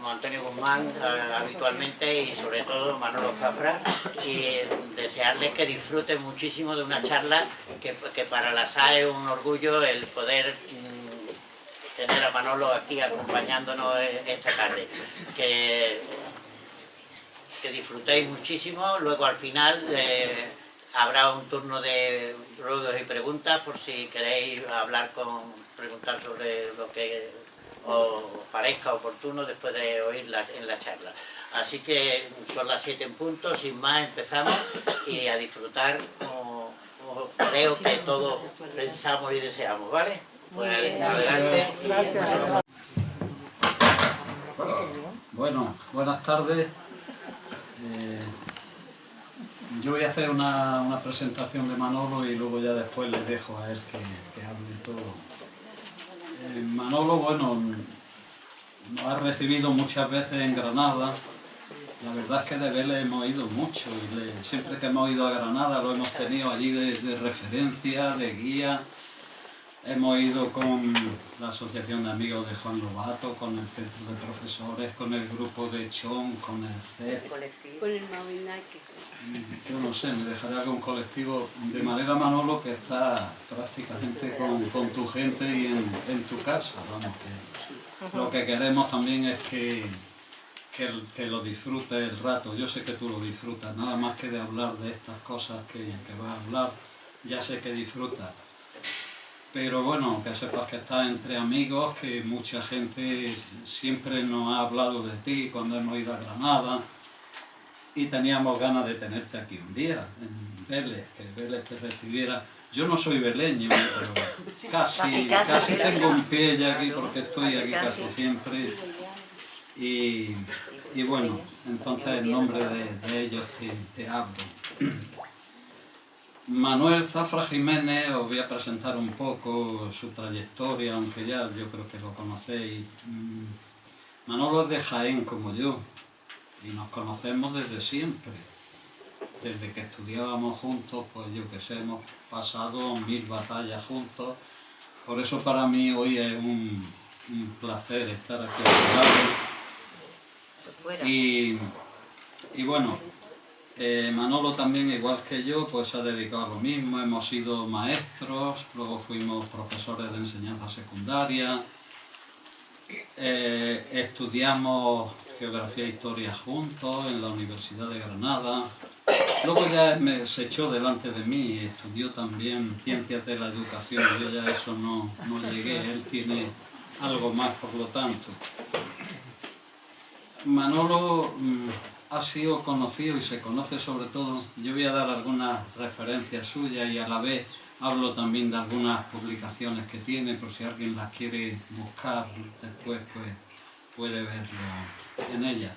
como Antonio Guzmán habitualmente, y sobre todo Manolo Zafra, y desearles que disfruten muchísimo de una charla que para la SAE es un orgullo el poder tener a Manolo aquí acompañándonos esta tarde. Que disfrutéis muchísimo. Luego al final habrá un turno de ruegos y preguntas por si queréis preguntar sobre lo que os parezca oportuno después de oírla en la charla. Así que son las 7 en punto, sin más empezamos y a disfrutar como creo que todos pensamos y deseamos, ¿vale? Pues adelante. Gracias. Bueno, buenas tardes. Yo voy a hacer una presentación de Manolo y luego ya después le dejo a él que hable todo. Manolo, bueno, nos ha recibido muchas veces en Granada. La verdad es que de verle hemos ido mucho y siempre que hemos ido a Granada lo hemos tenido allí de referencia, de guía. Hemos ido con la Asociación de Amigos de Juan Lobato, con el Centro de Profesores, con el grupo de Chon, con el CEP. Con el Mavinaque. Yo no sé, me dejaré algún colectivo de manera, Manolo, que está prácticamente con tu gente y en tu casa. Vamos, que lo que queremos también es que lo disfrutes el rato. Yo sé que tú lo disfrutas, nada más que de hablar de estas cosas que vas a hablar, ya sé que disfrutas. Pero bueno, que sepas que estás entre amigos, que mucha gente siempre nos ha hablado de ti cuando hemos ido a Granada y teníamos ganas de tenerte aquí un día, en Vélez, que Vélez te recibiera. Yo no soy veleño, pero casi tengo un pie ya aquí porque estoy aquí casi siempre. Y bueno, entonces en nombre de ellos te hablo. Manuel Zafra Jiménez, os voy a presentar un poco su trayectoria, aunque ya yo creo que lo conocéis. Manolo es de Jaén como yo y nos conocemos desde siempre. Desde que estudiábamos juntos, pues yo que sé, hemos pasado 1000 batallas juntos. Por eso para mí hoy es un placer estar aquí a tu lado. Y bueno, Manolo también, igual que yo, pues se ha dedicado a lo mismo. Hemos sido maestros, luego fuimos profesores de enseñanza secundaria, estudiamos geografía e historia juntos en la Universidad de Granada. Luego ya se echó delante de mí y estudió también ciencias de la educación. Yo ya eso no llegué, él tiene algo más, por lo tanto. Manolo ha sido conocido y se conoce sobre todo. Yo voy a dar algunas referencias suyas y a la vez hablo también de algunas publicaciones que tiene, por si alguien las quiere buscar después, pues puede verlo en ellas.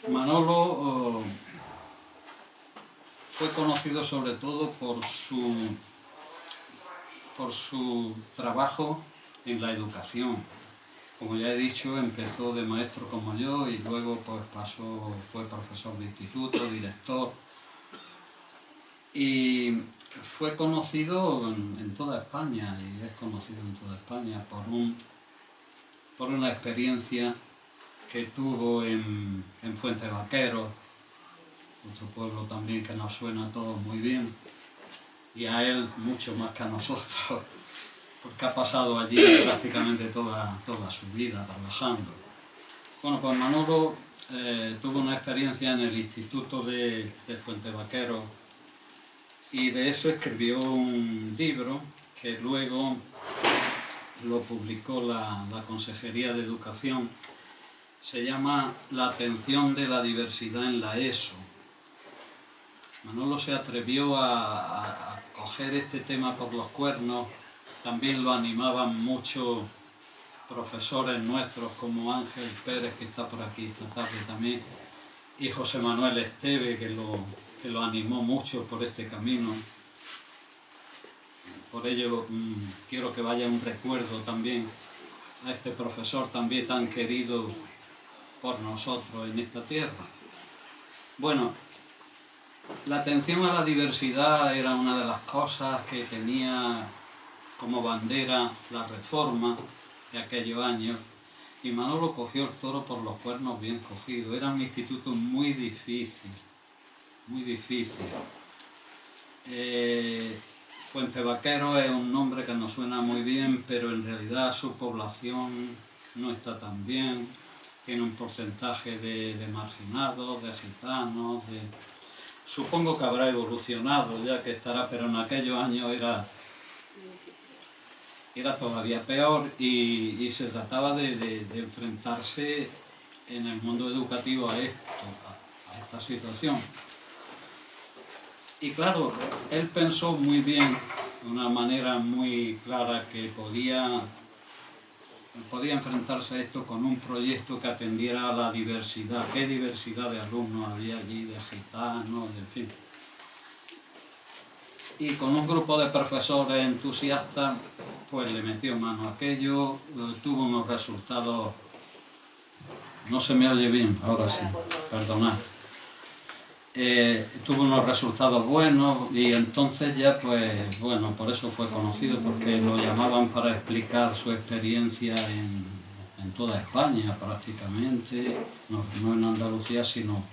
Manolo fue conocido sobre todo por su trabajo en la educación. Como ya he dicho, empezó de maestro como yo y luego pues fue profesor de instituto, director. Y fue conocido en toda España y es conocido en toda España por una experiencia que tuvo en Fuente Vaqueros, otro pueblo también que nos suena a todos muy bien, y a él mucho más que a nosotros, porque ha pasado allí prácticamente toda su vida trabajando. Bueno, pues Manolo tuvo una experiencia en el Instituto de Fuente Vaqueros y de eso escribió un libro que luego lo publicó la Consejería de Educación. Se llama La atención de la diversidad en la ESO. Manolo se atrevió a coger este tema por los cuernos. También lo animaban muchos profesores nuestros como Ángel Pérez, que está por aquí esta tarde también, y José Manuel Esteve, que lo animó mucho por este camino. Por ello quiero que vaya un recuerdo también a este profesor también tan querido por nosotros en esta tierra. Bueno, la atención a la diversidad era una de las cosas que tenía como bandera la Reforma de aquellos años y Manolo cogió el toro por los cuernos bien cogido. Era un instituto muy difícil, muy difícil. Fuente Vaquero es un nombre que nos suena muy bien, pero en realidad su población no está tan bien. Tiene un porcentaje de marginados, de gitanos, supongo que habrá evolucionado ya que estará, pero en aquellos años era todavía peor y se trataba de enfrentarse en el mundo educativo a esta situación. Y claro, él pensó muy bien, de una manera muy clara, que podía enfrentarse a esto con un proyecto que atendiera a la diversidad. ¿Qué diversidad de alumnos había allí, de gitanos, en fin? Y con un grupo de profesores entusiastas, pues le metió mano a aquello, tuvo unos resultados... No se me oye bien, ahora sí, perdonad. Tuvo unos resultados buenos y entonces ya, pues, bueno, por eso fue conocido, porque lo llamaban para explicar su experiencia en toda España prácticamente, no en Andalucía, sino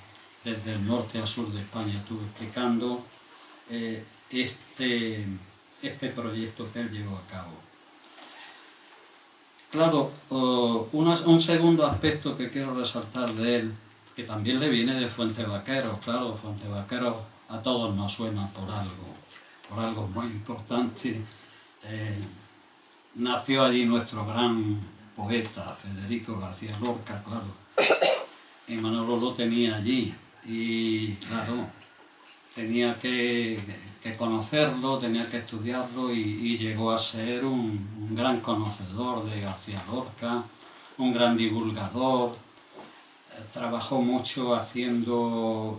desde el norte a sur de España. Estuvo explicando este proyecto que él llevó a cabo. Claro, un segundo aspecto que quiero resaltar de él, que también le viene de Fuente Vaqueros. Claro, Fuente Vaqueros a todos nos suena por algo muy importante. Nació allí nuestro gran poeta Federico García Lorca, claro, y Manolo lo tenía allí, y claro, tenía que conocerlo, tenía que estudiarlo, y llegó a ser un gran conocedor de García Lorca, un gran divulgador. Trabajó mucho haciendo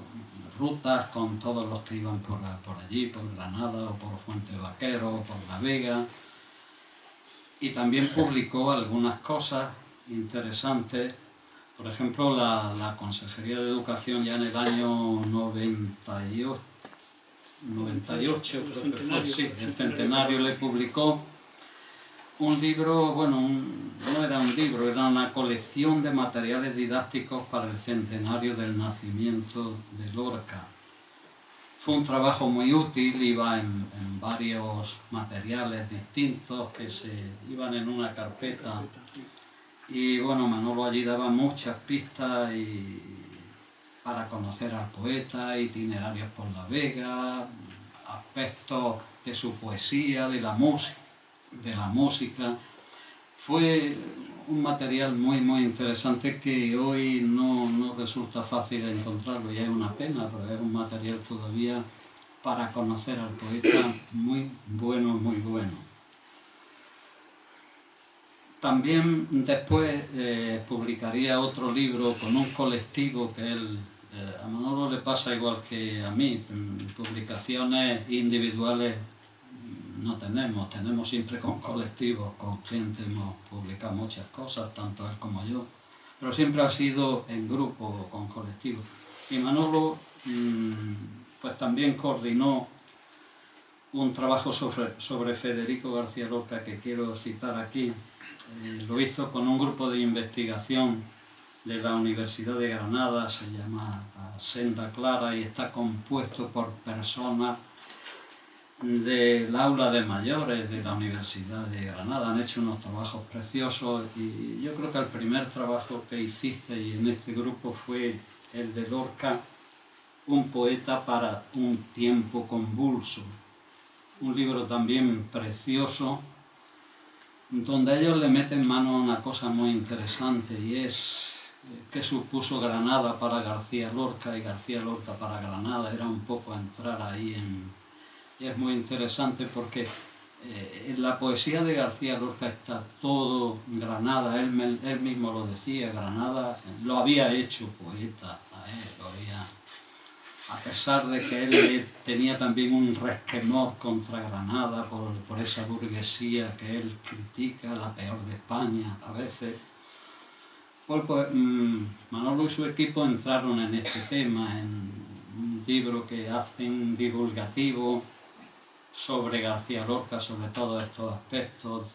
rutas con todos los que iban por allí, por Granada o por Fuente Vaquero o por La Vega, y también publicó algunas cosas interesantes. Por ejemplo, la Consejería de Educación ya en el año 98 creo que fue, sí, el centenario, le publicó un libro, bueno, no era un libro, era una colección de materiales didácticos para el centenario del nacimiento de Lorca. Fue un trabajo muy útil, iba en varios materiales distintos que se iban en una carpeta, y bueno, Manolo allí daba muchas pistas para conocer al poeta, itinerarios por La Vega, aspectos de su poesía, de la música. Fue un material muy interesante que hoy no resulta fácil encontrarlo, y es una pena, porque es un material todavía para conocer al poeta muy bueno, muy bueno. También después publicaría otro libro con un colectivo que él... a Manolo le pasa igual que a mí, publicaciones individuales no tenemos siempre con colectivos, con gente, hemos publicado muchas cosas, tanto él como yo, pero siempre ha sido en grupo o con colectivos. Y Manolo pues también coordinó un trabajo sobre Federico García Lorca que quiero citar aquí. Lo hizo con un grupo de investigación de la Universidad de Granada, se llama Senda Clara, y está compuesto por personas del aula de mayores de la Universidad de Granada. Han hecho unos trabajos preciosos, y yo creo que el primer trabajo que hiciste y en este grupo fue el de Lorca, un poeta para un tiempo convulso. Un libro también precioso, donde ellos le meten mano a una cosa muy interesante, y es qué supuso Granada para García Lorca y García Lorca para Granada. Era un poco entrar ahí y es muy interesante porque en la poesía de García Lorca está todo Granada. Él mismo lo decía, Granada lo había hecho poeta a él, a pesar de que él tenía también un resquemor contra Granada por esa burguesía que él critica, la peor de España a veces. Pues Manolo y su equipo entraron en este tema, en un libro que hacen divulgativo sobre García Lorca, sobre todos estos aspectos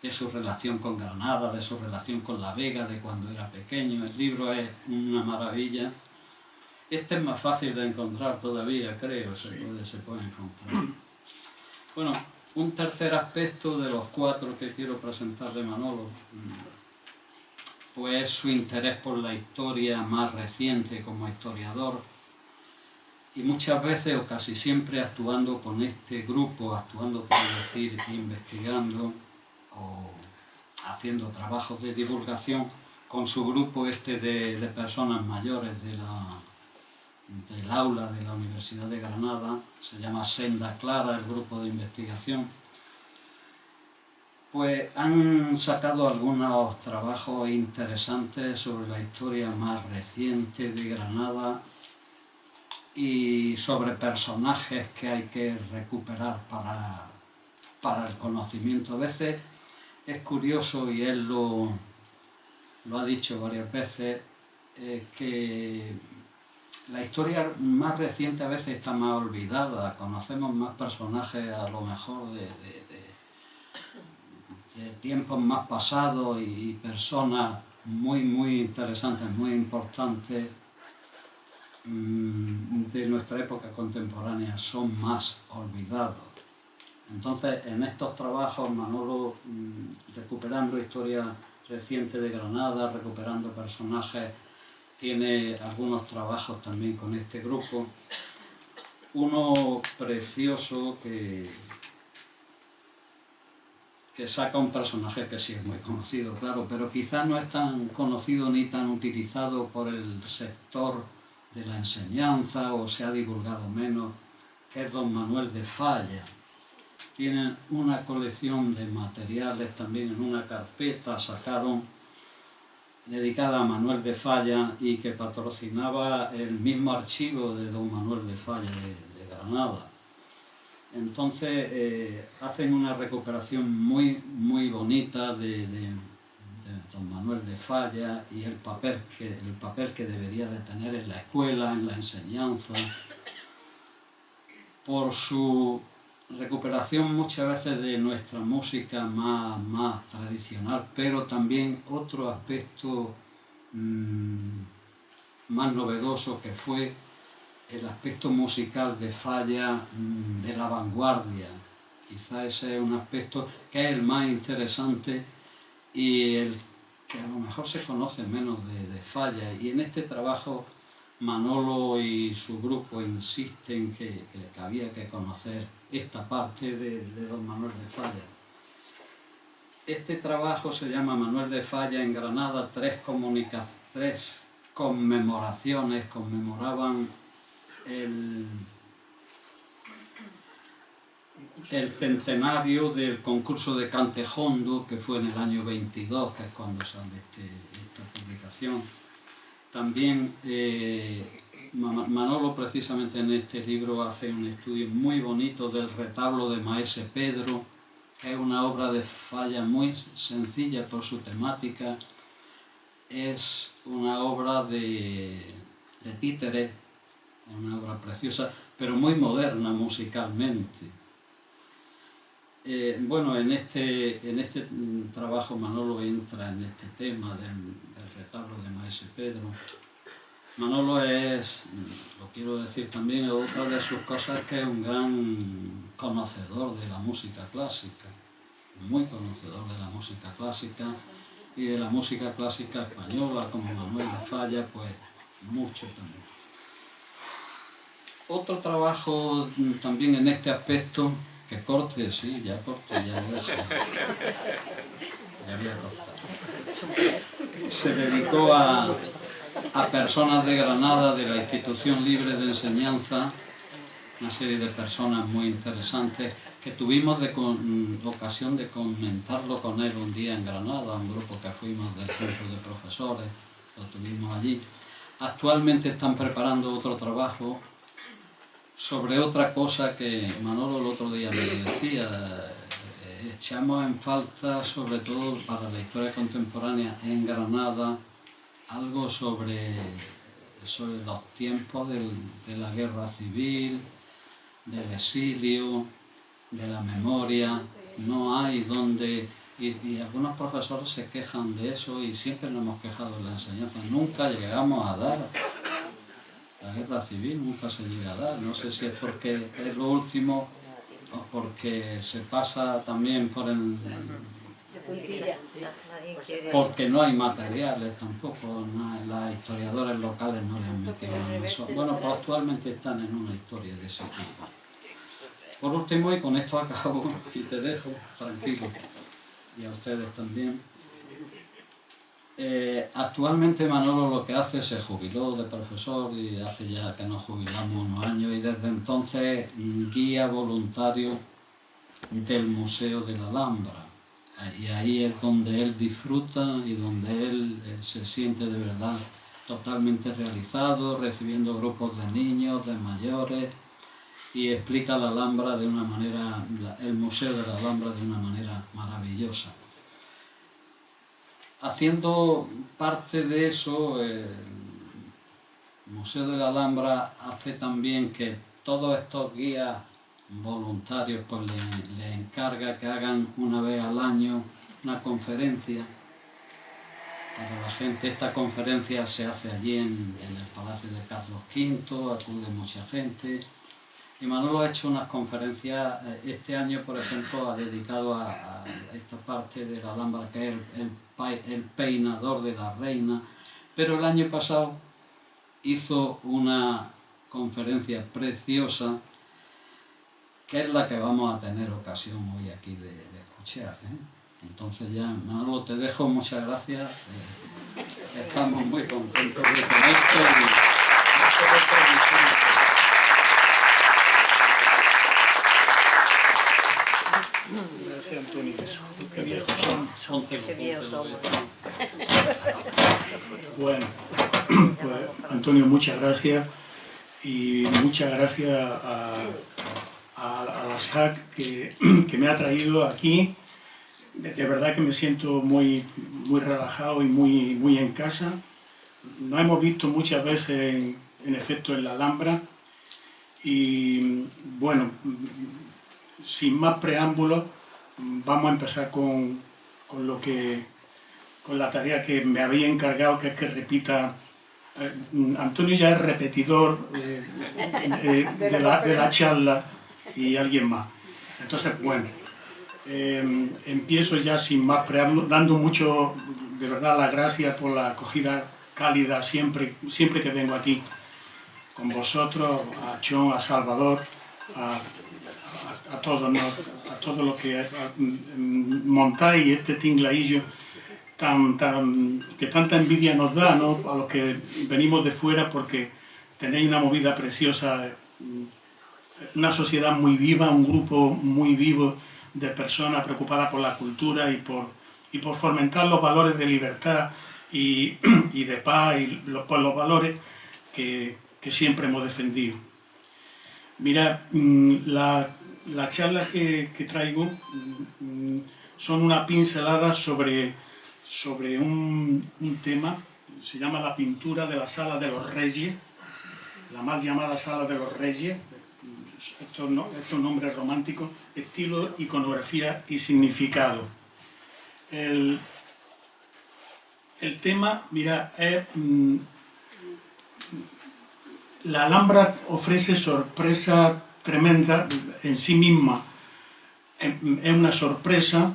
de su relación con Granada, de su relación con La Vega, de cuando era pequeño. El libro es una maravilla. Este es más fácil de encontrar todavía, creo, se puede encontrar. Bueno, un tercer aspecto de los 4 que quiero presentarle a Manolo, pues su interés por la historia más reciente como historiador, y muchas veces o casi siempre actuando con este grupo, actuando quiero decir investigando o haciendo trabajos de divulgación con su grupo de personas mayores del aula de la Universidad de Granada, se llama Senda Clara, el grupo de investigación. Pues han sacado algunos trabajos interesantes sobre la historia más reciente de Granada y sobre personajes que hay que recuperar para el conocimiento. A veces es curioso, y él lo ha dicho varias veces, que la historia más reciente a veces está más olvidada, conocemos más personajes a lo mejor de tiempos más pasados y personas muy interesantes, muy importantes de nuestra época contemporánea son más olvidados. Entonces, en estos trabajos, Manolo, recuperando historia reciente de Granada, recuperando personajes, tiene algunos trabajos también con este grupo. Uno precioso que saca un personaje que sí es muy conocido, claro, pero quizás no es tan conocido ni tan utilizado por el sector de la enseñanza o se ha divulgado menos, que es don Manuel de Falla. Tienen una colección de materiales también en una carpeta, sacaron dedicada a Manuel de Falla y que patrocinaba el mismo archivo de don Manuel de Falla de Granada. Entonces hacen una recuperación muy bonita de don Manuel de Falla y el papel que debería de tener en la escuela, en la enseñanza, por su recuperación muchas veces de nuestra música más tradicional, pero también otro aspecto más novedoso que fue el aspecto musical de Falla de la vanguardia. Quizá ese es un aspecto que es el más interesante y el que a lo mejor se conoce menos de Falla. Y en este trabajo Manolo y su grupo insisten que había que conocer esta parte de don Manuel de Falla. Este trabajo se llama Manuel de Falla en Granada, 3 conmemoraciones, conmemoraban el centenario del concurso de Cantejondo, que fue en el año 22, que es cuando sale esta publicación. También Manolo precisamente en este libro hace un estudio muy bonito del retablo de Maese Pedro, que es una obra de Falla muy sencilla por su temática. Es una obra de títeres, una obra preciosa, pero muy moderna musicalmente. Bueno, en este trabajo Manolo entra en este tema del retablo de Maese Pedro. Manolo es, lo quiero decir también, otra de sus cosas, que es un gran conocedor de la música clásica, muy conocedor de la música clásica y de la música clásica española, como Manuel de Falla, pues mucho también. Otro trabajo también en este aspecto, que corte, sí, ya corto, ya lo dejo. Ya voy a cortar. Se dedicó a personas de Granada, de la Institución Libre de Enseñanza, una serie de personas muy interesantes, que tuvimos ocasión de comentarlo con él un día en Granada, un grupo que fuimos del centro de profesores, lo tuvimos allí. Actualmente están preparando otro trabajo sobre otra cosa que Manolo el otro día me decía. Echamos en falta, sobre todo para la historia contemporánea en Granada, algo sobre los tiempos de la guerra civil, del exilio, de la memoria. No hay donde y algunos profesores se quejan de eso y siempre nos hemos quejado en la enseñanza. Nunca llegamos a dar. La guerra civil nunca se llega a dar. No sé si es porque es lo último o porque se pasa también por el... Porque no hay materiales tampoco, los historiadores locales no le han metido en eso. Bueno, pues actualmente están en una historia de ese tipo. Por último, y con esto acabo, y te dejo tranquilo, y a ustedes también. Actualmente Manolo lo que hace, se jubiló de profesor y hace ya que nos jubilamos unos años, y desde entonces guía voluntario del Museo de la Alhambra. Y ahí es donde él disfruta y donde él se siente de verdad totalmente realizado, recibiendo grupos de niños, de mayores, y explica la Alhambra de una manera, el Museo de la Alhambra de una manera maravillosa. Haciendo parte de eso, el Museo de la Alhambra hace también que todos estos guías voluntarios pues les encarga que hagan una vez al año una conferencia para la gente. Esta conferencia se hace allí en el Palacio de Carlos V, acude mucha gente. Y Manolo ha hecho unas conferencias, este año por ejemplo ha dedicado a esta parte de la Alhambra que es el peinador de la reina, pero el año pasado hizo una conferencia preciosa que es la que vamos a tener ocasión hoy aquí de escuchar, ¿eh? Entonces ya, Manolo, te dejo, muchas gracias, estamos muy contentos de tenerte Gracias, Antonio. Qué viejos son. Qué viejos somos. Bueno, pues Antonio, muchas gracias, y muchas gracias a la SAC que me ha traído aquí. De verdad que me siento muy relajado y muy en casa. Nos hemos visto muchas veces en efecto en la Alhambra, y bueno, sin más preámbulos, vamos a empezar con la tarea que me había encargado, que es que repita. Antonio ya es repetidor de la charla, y alguien más. Entonces, bueno, empiezo ya sin más preámbulos, dando mucho, de verdad, las gracias por la acogida cálida siempre que vengo aquí con vosotros, a Chon, a Salvador, a todos, ¿no? A todos los que montáis este tinglaillo que tanta envidia nos da, ¿no? A los que venimos de fuera, porque tenéis una movida preciosa, una sociedad muy viva, un grupo muy vivo de personas preocupadas por la cultura y por fomentar los valores de libertad y de paz, y por los valores que siempre hemos defendido. Mira, las charlas que traigo son una pincelada sobre un tema, se llama la pintura de la Sala de los Reyes, la mal llamada Sala de los Reyes, estos nombres románticos, estilo, iconografía y significado. El tema, mira, es... la Alhambra ofrece sorpresa tremenda en sí misma. Es una sorpresa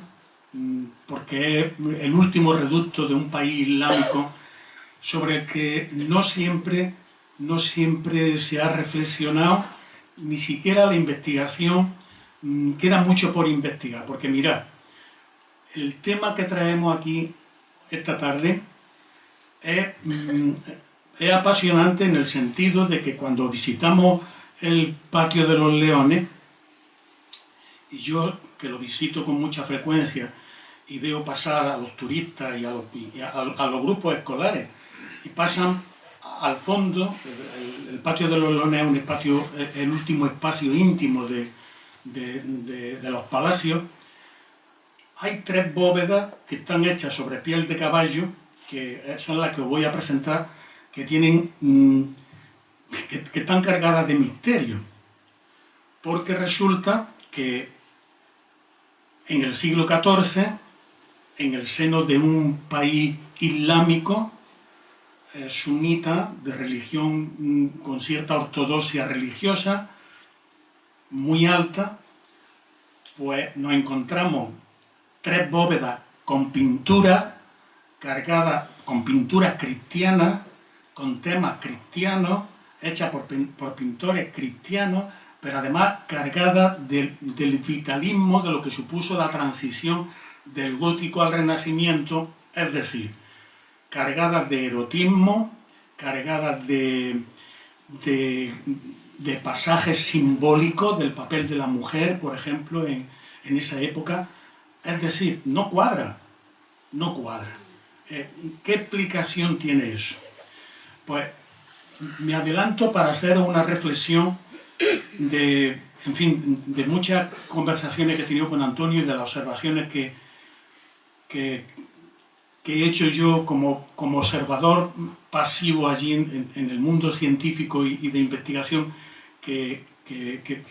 porque es el último reducto de un país islámico sobre el que no siempre se ha reflexionado, ni siquiera la investigación, queda mucho por investigar, porque mirad, el tema que traemos aquí esta tarde es apasionante en el sentido de que cuando visitamos el Patio de los Leones, y yo que lo visito con mucha frecuencia y veo pasar a los turistas y a los grupos escolares, y pasan al fondo, el Patio de los Leones es un espacio, el último espacio íntimo de los palacios. Hay 3 bóvedas que están hechas sobre piel de caballo, que son las que os voy a presentar, que tienen que están cargadas de misterio, porque resulta que en el siglo XIV en el seno de un país islámico, sunita, de religión con cierta ortodoxia religiosa, muy alta, pues nos encontramos 3 bóvedas con pinturas cargadas, con pinturas cristianas, con temas cristianos, hechas por pintores cristianos, pero además cargadas del vitalismo de lo que supuso la transición del gótico al renacimiento, es decir, cargadas de erotismo, cargadas de pasajes simbólicos del papel de la mujer, por ejemplo, en esa época. Es decir, no cuadra, no cuadra. ¿Qué explicación tiene eso? Pues me adelanto para hacer una reflexión de muchas conversaciones que he tenido con Antonio y de las observaciones que he hecho yo como observador pasivo allí en el mundo científico y de investigación que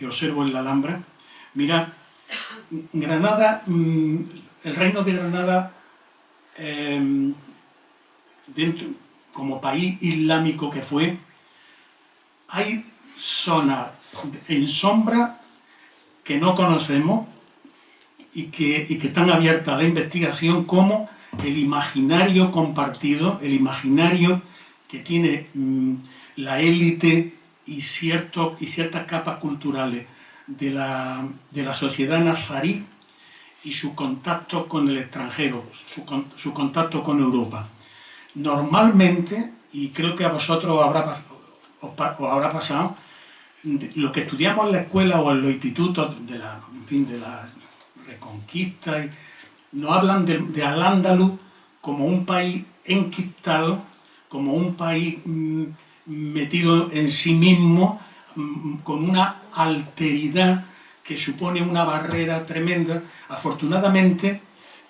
observo en la Alhambra. Mira, Granada, el Reino de Granada, como país islámico que fue, hay zonas en sombra que no conocemos y que están abiertas a la investigación, como el imaginario compartido, el imaginario que tiene la élite y ciertas capas culturales de la sociedad nazarí y su contacto con el extranjero, su contacto con Europa. Normalmente, y creo que a vosotros os habrá pasado, lo que estudiamos en la escuela o en los institutos de la Reconquista, nos hablan de Al-Ándalus como un país enquistado, como un país metido en sí mismo, con una alteridad que supone una barrera tremenda. Afortunadamente,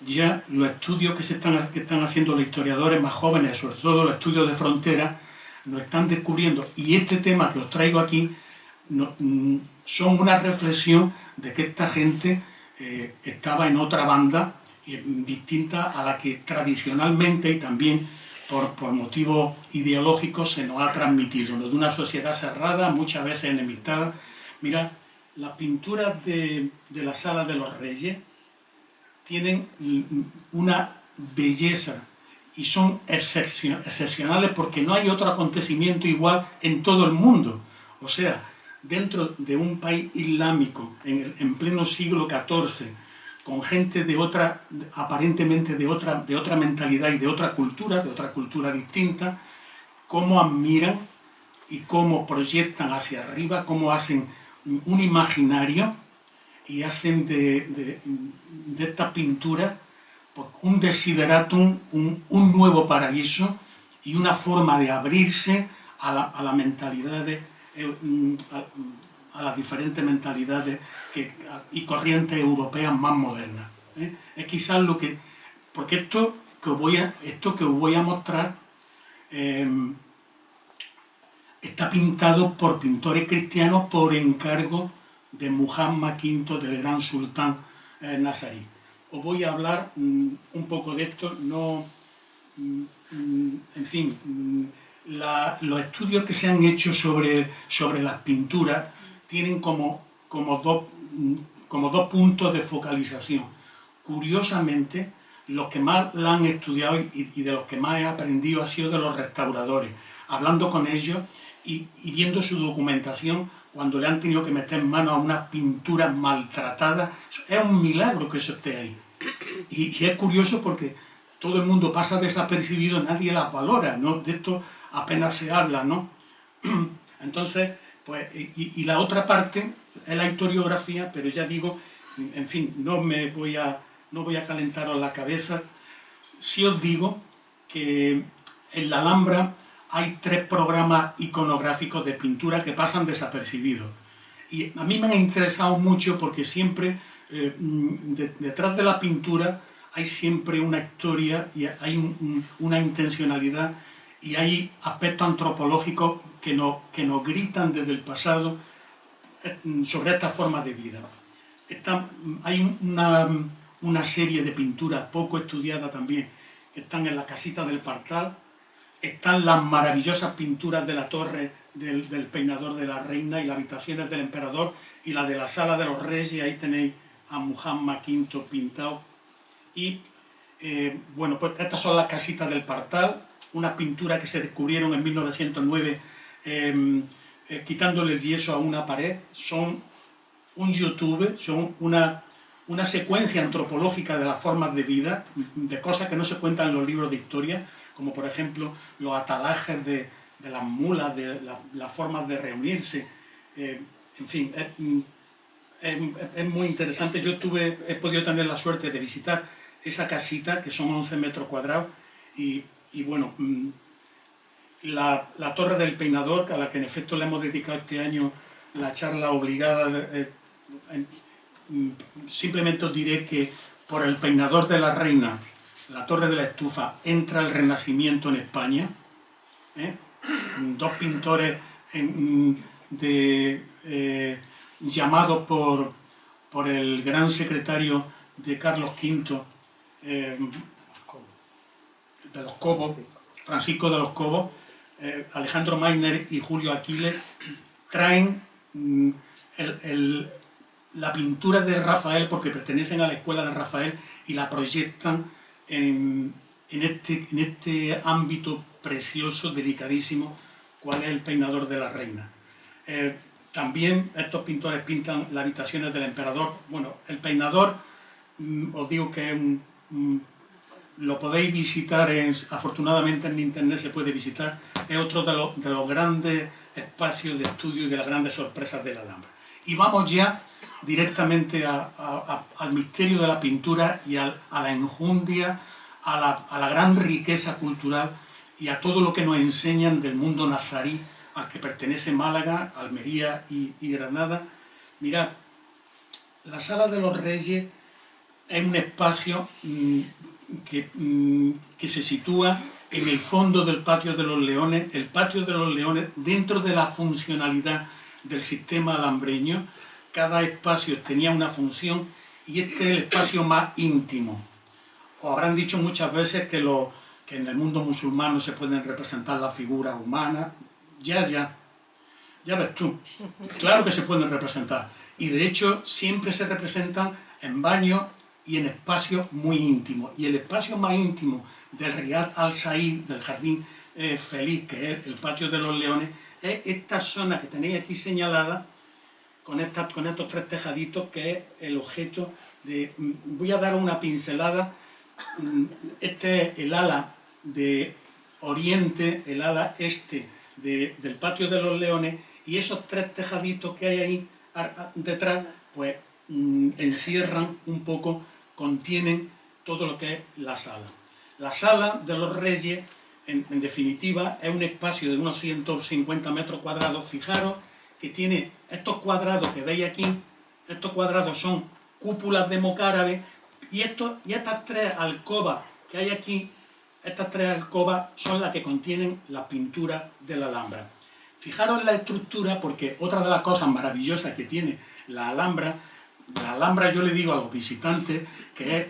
ya los estudios que están haciendo los historiadores más jóvenes, sobre todo los estudios de frontera, nos están descubriendo, y este tema que os traigo aquí son una reflexión de que esta gente estaba en otra banda distinta a la que tradicionalmente y también por motivos ideológicos se nos ha transmitido, de una sociedad cerrada, muchas veces enemistada. Mira, las pinturas de la Sala de los Reyes tienen una belleza y son excepcionales porque no hay otro acontecimiento igual en todo el mundo. O sea, dentro de un país islámico, en pleno siglo XIV, con gente aparentemente de otra mentalidad y de otra cultura distinta, cómo admiran y cómo proyectan hacia arriba, cómo hacen un imaginario y hacen de esta pintura un desideratum, un nuevo paraíso y una forma de abrirse a la mentalidad a las diferentes mentalidades y corrientes europeas más modernas. Es quizás lo que... Porque esto que os voy a mostrar está pintado por pintores cristianos por encargo de Muhammad V, del gran sultán nazarí. Os voy a hablar un poco de esto. Los estudios que se han hecho sobre las pinturas tienen como dos puntos de focalización. Curiosamente, los que más la han estudiado y de los que más he aprendido ha sido de los restauradores, hablando con ellos y viendo su documentación cuando le han tenido que meter mano a unas pinturas maltratadas. Es un milagro que eso esté ahí. Y es curioso porque todo el mundo pasa desapercibido, nadie las valora, ¿no? De esto apenas se habla, ¿no? Entonces, pues, y la otra parte es la historiografía, pero ya digo, en fin, no voy a calentaros la cabeza. Sí os digo que en la Alhambra hay 3 programas iconográficos de pintura que pasan desapercibidos. Y a mí me han interesado mucho porque siempre, detrás de la pintura, hay siempre una historia y hay una intencionalidad y hay aspectos antropológicos que nos gritan desde el pasado sobre esta forma de vida. Hay una serie de pinturas poco estudiadas también, que están en la casita del Partal. Están las maravillosas pinturas de la torre del peinador de la reina y las habitaciones del emperador y la de la sala de los reyes. Ahí tenéis a Muhammad V pintado. Y bueno, pues estas son las casitas del Partal, unas pinturas que se descubrieron en 1909 quitándole el yeso a una pared. Son un YouTube, son una secuencia antropológica de las formas de vida, de cosas que no se cuentan en los libros de historia, como por ejemplo los atalajes de las mulas, de las formas de reunirse. En fin, es muy interesante. Yo he podido tener la suerte de visitar esa casita, que son 11 metros cuadrados, y bueno, la Torre del Peinador, a la que en efecto le hemos dedicado este año la charla obligada. Simplemente os diré que por el Peinador de la Reina, la Torre de la Estufa, entra el Renacimiento en España. Dos pintores llamados por el gran secretario de Carlos V, de los Cobos, Francisco de los Cobos, Alejandro Mainer y Julio Aquiles, traen la pintura de Rafael, porque pertenecen a la escuela de Rafael, y la proyectan en este ámbito precioso, delicadísimo, cual es el Peinador de la Reina. También estos pintores pintan las habitaciones del emperador. Bueno, el Peinador, os digo que lo podéis visitar, afortunadamente en internet se puede visitar, es otro de los grandes espacios de estudio y de las grandes sorpresas de la Alhambra. Y vamos ya directamente al misterio de la pintura y a la enjundia, a la gran riqueza cultural y a todo lo que nos enseñan del mundo nazarí al que pertenece Málaga, Almería y Granada. Mirad, la Sala de los Reyes es un espacio que se sitúa en el fondo del Patio de los Leones. El Patio de los Leones, dentro de la funcionalidad del sistema alhambreño, cada espacio tenía una función, y este es el espacio más íntimo. Os habrán dicho muchas veces que en el mundo musulmán no se pueden representar las figuras humanas. Ya ves tú, claro que se pueden representar, y de hecho siempre se representan en baños y en espacios muy íntimos. Y el espacio más íntimo del Riad al-Said, del Jardín Feliz, que es el Patio de los Leones, es esta zona que tenéis aquí señalada, con estos tres tejaditos, que es el objeto de... Voy a dar una pincelada. Este es el ala de oriente, el ala este del Patio de los Leones, y esos tres tejaditos que hay ahí detrás, pues encierran un poco, contienen todo lo que es la sala. La Sala de los Reyes, en definitiva, es un espacio de unos 150 metros cuadrados. Fijaros que tiene estos cuadrados que veis aquí. Estos cuadrados son cúpulas de mozárabe, y estas tres alcobas que hay aquí, estas tres alcobas son las que contienen la pintura de la Alhambra. Fijaros la estructura, porque otra de las cosas maravillosas que tiene la Alhambra, yo le digo a los visitantes que es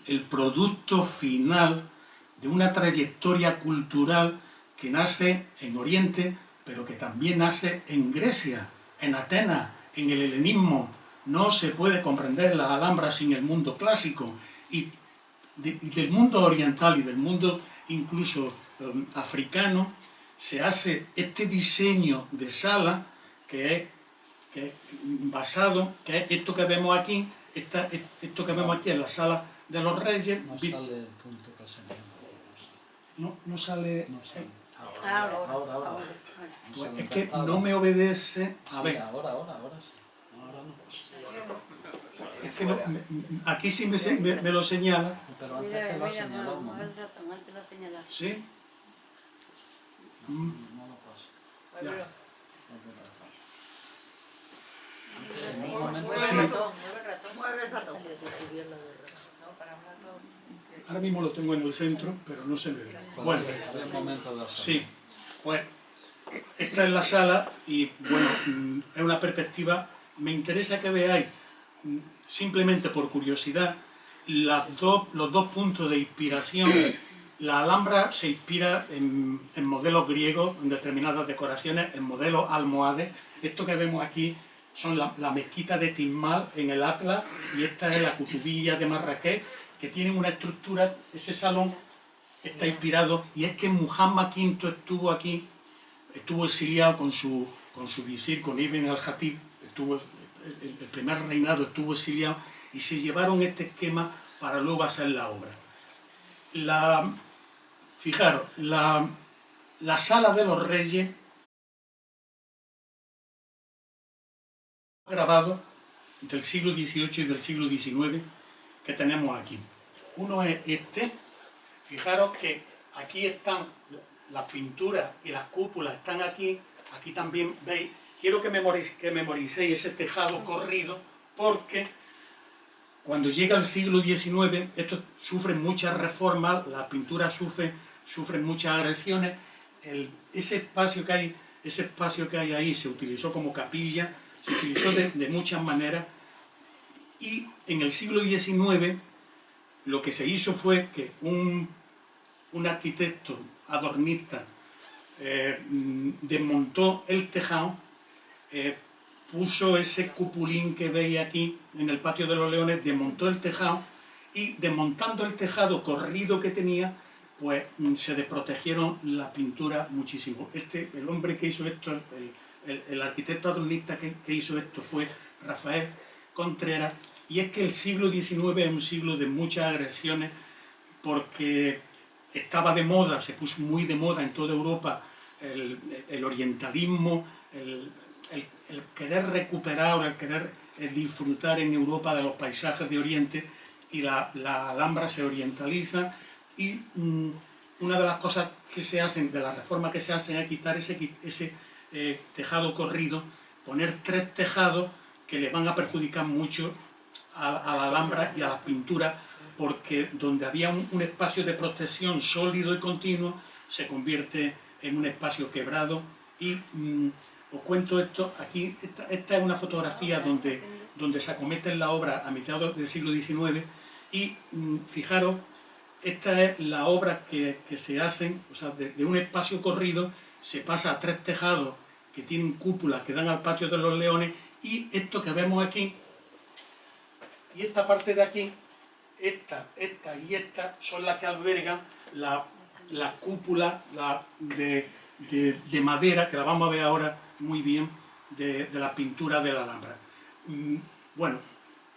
el producto final de una trayectoria cultural que nace en Oriente, pero que también nace en Grecia, en Atenas, en el helenismo. No se puede comprender la Alhambra sin el mundo clásico, y del mundo oriental y del mundo incluso africano se hace este diseño de sala que es basado, que es esto que vemos aquí. Esto que vemos aquí en la Sala de los Reyes. No sale el punto que se llama. No sale. Ahora. Pues es que no me obedece. A ver. Ahora sí. Ahora no. Es que aquí sí me lo señala. Pero antes te lo ha señalado, ¿no? Antes lo ha señalado. ¿Sí? No lo paso. Ya. Mueve el ratón. Ahora mismo lo tengo en el centro, pero no se me ve. Bueno, sí, pues esta es la sala, y bueno, es una perspectiva. Me interesa que veáis, simplemente por curiosidad, los dos puntos de inspiración. La Alhambra se inspira en modelos griegos, en determinadas decoraciones, en modelos almohades. Esto que vemos aquí son la mezquita de Tismal en el Atlas, y esta es la Cutubilla de Marrakech, que tienen una estructura. Ese salón está inspirado, y es que Muhammad V estuvo aquí, estuvo exiliado con su visir, con Ibn al-Jatib, el primer reinado estuvo exiliado, y se llevaron este esquema para luego hacer la obra. Fijaros, la Sala de los Reyes, grabado del siglo XVIII y del siglo XIX, que tenemos aquí. Uno es este. Fijaros que aquí están las pinturas y las cúpulas, están aquí. Aquí también veis. Quiero que memoricéis ese tejado corrido, porque cuando llega el siglo XIX, esto sufre muchas reformas, la pintura sufre muchas agresiones. Ese espacio que hay ahí se utilizó como capilla, se utilizó de muchas maneras, y en el siglo XIX lo que se hizo fue que un arquitecto adornista desmontó el tejado, puso ese cupulín que veis aquí en el Patio de los Leones, desmontó el tejado, y desmontando el tejado corrido que tenía, pues se desprotegieron las pinturas muchísimo. El hombre que hizo esto, el arquitecto adornista que hizo esto fue Rafael Contreras, y es que el siglo XIX es un siglo de muchas agresiones, porque estaba de moda, se puso muy de moda en toda Europa el orientalismo, el querer recuperar o el querer disfrutar en Europa de los paisajes de Oriente, y la Alhambra se orientaliza, y una de las cosas que se hacen, de las reformas que se hacen, es quitar ese tejado corrido, poner 3 tejados que les van a perjudicar mucho a la Alhambra y a las pinturas, porque donde había un espacio de protección sólido y continuo, se convierte en un espacio quebrado. Y os cuento esto, aquí, esta es una fotografía donde se acomete la obra a mitad del siglo XIX, y fijaros, esta es la obra que se hacen, o sea, de un espacio corrido se pasa a 3 tejados que tienen cúpulas que dan al Patio de los Leones, y esto que vemos aquí, y esta parte de aquí, esta y esta, son las que albergan la cúpula de madera, que la vamos a ver ahora muy bien, de la pintura de la Alhambra. Bueno,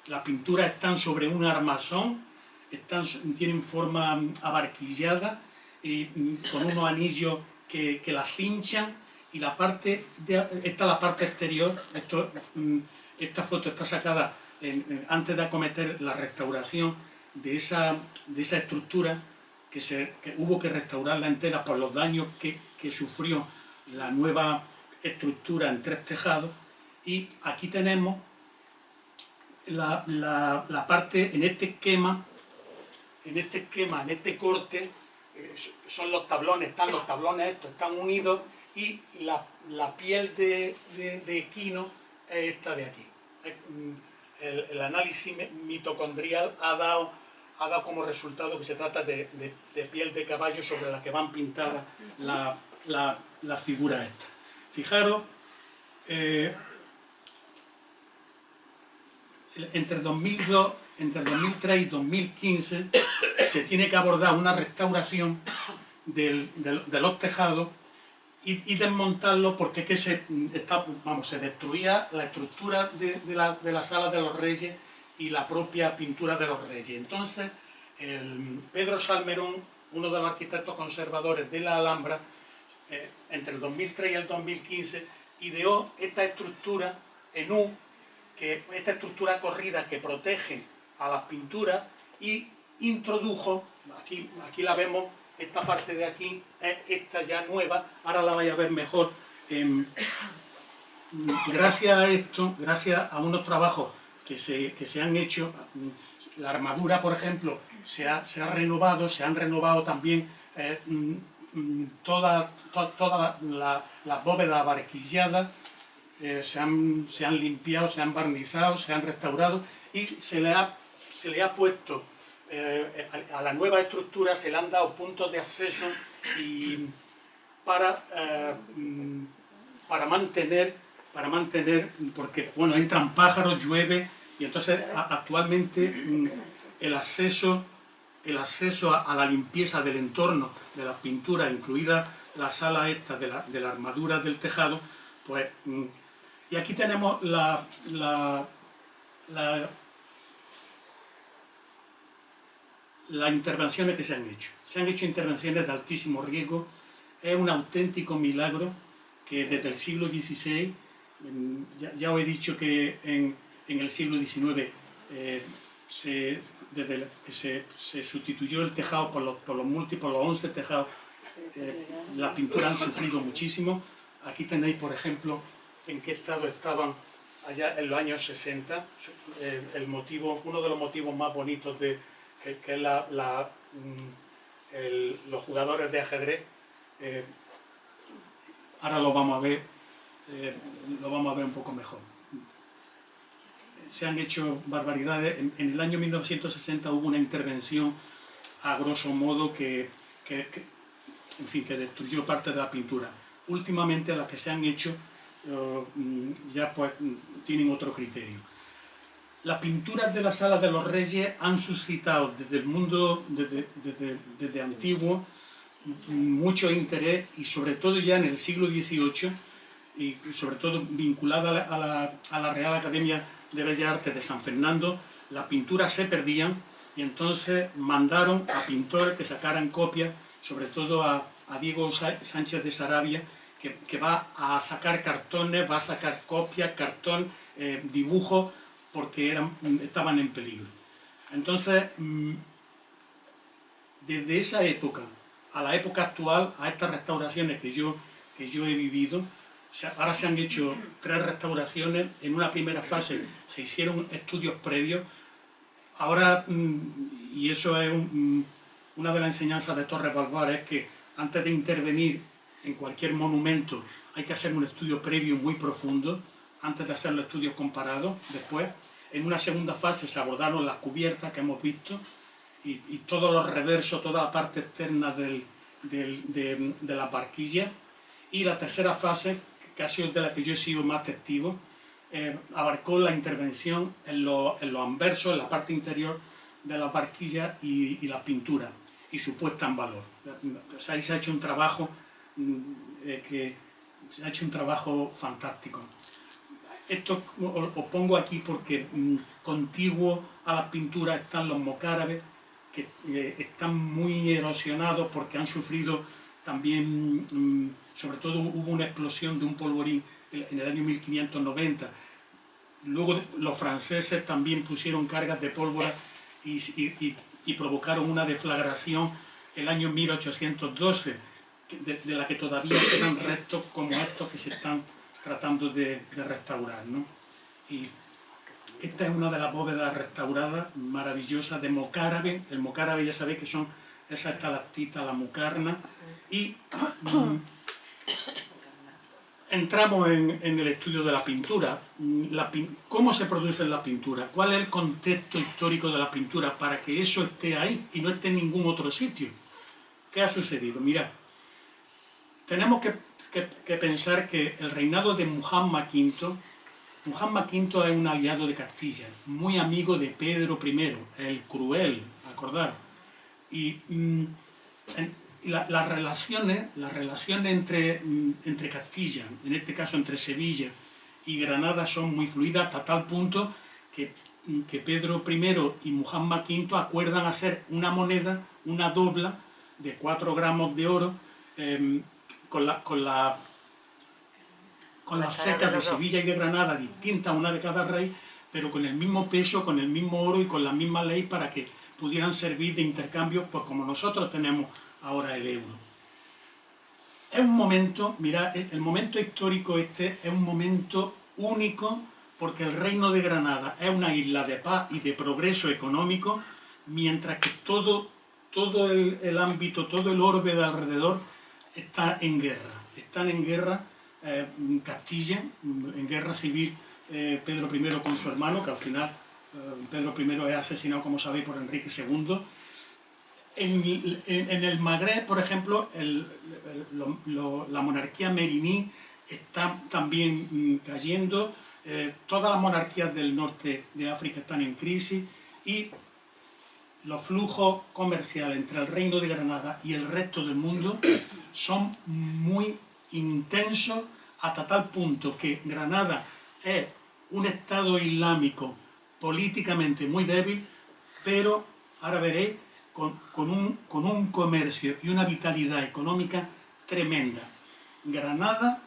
las pinturas están sobre un armazón, tienen forma abarquillada, y con unos anillos que las hinchan, y esta es la parte exterior. Esta foto está sacada antes de acometer la restauración de esa estructura, que hubo que restaurarla entera por los daños que sufrió la nueva estructura en 3 tejados. Y aquí tenemos la parte, en este esquema, en este corte, son los tablones, están los tablones estos, están unidos, y la piel de equino es esta de aquí. El análisis mitocondrial ha dado como resultado que se trata de piel de caballo sobre la que van pintadas las figuras estas. Fijaros, entre 2003 y 2015 se tiene que abordar una restauración de los tejados y desmontarlos, porque se destruía la estructura de la Sala de los Reyes y la propia pintura de los Reyes. Entonces, Pedro Salmerón, uno de los arquitectos conservadores de la Alhambra, entre el 2003 y el 2015, ideó esta estructura en U, esta estructura corrida que protege a las pinturas, y introdujo, aquí la vemos, esta parte de aquí es esta ya nueva, ahora la vais a ver mejor. Gracias a esto, gracias a unos trabajos que se han hecho, la armadura, por ejemplo, se ha renovado, se han renovado también todas las bóvedas abarquilladas, se han limpiado, se han barnizado, se han restaurado, y se le ha puesto a la nueva estructura se le han dado puntos de acceso y para mantener, porque bueno, entran pájaros, llueve, y entonces actualmente el acceso a la limpieza del entorno, de las pinturas, incluida la sala esta de la armadura del tejado, pues, y aquí tenemos las intervenciones que se han hecho. Se han hecho intervenciones de altísimo riesgo. Es un auténtico milagro que desde el siglo XVI, ya os he dicho que en el siglo XIX desde que se sustituyó el tejado por los múltiples, los 11 tejados, las pinturas han sufrido muchísimo. Aquí tenéis, por ejemplo, en qué estado estaban allá en los años 60, uno de los motivos más bonitos que es los jugadores de ajedrez. Ahora lo vamos a ver un poco mejor. Se han hecho barbaridades. En el año 1960 hubo una intervención a grosso modo que destruyó parte de la pintura. Últimamente las que se han hecho ya pues tienen otro criterio. Las pinturas de la Sala de los Reyes han suscitado desde el mundo, desde antiguo, mucho interés, y sobre todo ya en el siglo XVIII, y sobre todo vinculada a la Real Academia de Bellas Artes de San Fernando, las pinturas se perdían, y entonces mandaron a pintores que sacaran copias, sobre todo a Diego Sánchez de Sarabia, que va a sacar cartones, va a sacar copias, cartón, dibujos, porque estaban en peligro. Entonces, desde esa época a la época actual, a estas restauraciones que yo he vivido, ahora se han hecho 3 restauraciones. En una primera fase se hicieron estudios previos. Ahora, y eso es una de las enseñanzas de Torres Balbás, es que antes de intervenir en cualquier monumento hay que hacer un estudio previo muy profundo, antes de hacer los estudios comparados. Después, en una segunda fase se abordaron las cubiertas que hemos visto y todos los reversos, toda la parte externa de la barquilla. Y la tercera fase, que ha sido de la que yo he sido más testigo, abarcó la intervención en los anversos, en la parte interior de la barquilla y la pintura y su puesta en valor. O sea, ahí se ha hecho un trabajo fantástico. Esto os pongo aquí porque contiguo a las pinturas están los mocárabes, que están muy erosionados porque han sufrido también, sobre todo hubo una explosión de un polvorín en el año 1590. Luego los franceses también pusieron cargas de pólvora y provocaron una deflagración el año 1812, de la que todavía quedan restos como estos que se están tratando de restaurar, ¿no? Y esta es una de las bóvedas restauradas maravillosas de mocarábe. El mocarábe ya sabéis que son esas estalactitas, la mucarna. Y entramos en el estudio de la pintura. ¿Cómo se produce la pintura? ¿Cuál es el contexto histórico de la pintura para que eso esté ahí y no esté en ningún otro sitio? ¿Qué ha sucedido? Mirad, tenemos que pensar que el reinado de Muhammad V es un aliado de Castilla, muy amigo de Pedro I, el cruel, acordar. Y las relaciones entre Castilla, en este caso entre Sevilla y Granada, son muy fluidas hasta tal punto que Pedro I y Muhammad V acuerdan hacer una moneda, una dobla de 4 gramos de oro, con las cecas de Sevilla y de Granada, distintas una de cada rey, pero con el mismo peso, con el mismo oro y con la misma ley, para que pudieran servir de intercambio, pues como nosotros tenemos ahora el euro. Es un momento, mirad, el momento histórico este es un momento único, porque el reino de Granada es una isla de paz y de progreso económico, mientras que todo el ámbito, todo el orbe de alrededor está en guerra. Están en guerra Castilla, en guerra civil, Pedro I con su hermano, que al final Pedro I es asesinado, como sabéis, por Enrique II. En el Magreb, por ejemplo, la monarquía meriní está también cayendo, todas las monarquías del norte de África están en crisis y los flujos comerciales entre el Reino de Granada y el resto del mundo son muy intensos hasta tal punto que Granada es un estado islámico políticamente muy débil, pero ahora veréis con un comercio y una vitalidad económica tremenda. Granada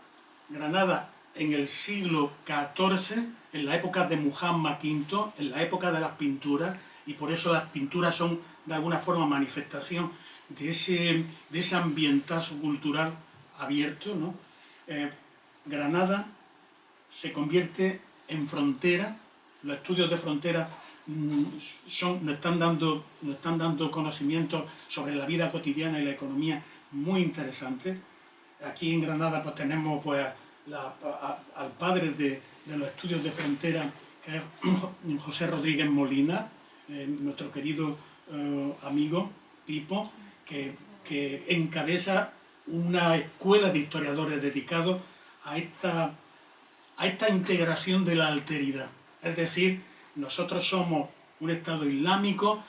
en el siglo XIV, en la época de Muhammad V, en la época de las pinturas, y por eso las pinturas son de alguna forma manifestación de ese ambientazo cultural abierto, ¿no? Granada se convierte en frontera. Los estudios de frontera nos están dando conocimientos sobre la vida cotidiana y la economía muy interesantes. Aquí en Granada pues, tenemos pues, al padre de los estudios de frontera, que es José Rodríguez Molina, nuestro querido amigo Pipo, que encabeza una escuela de historiadores dedicados a esta integración de la alteridad. Es decir, nosotros somos un Estado islámico,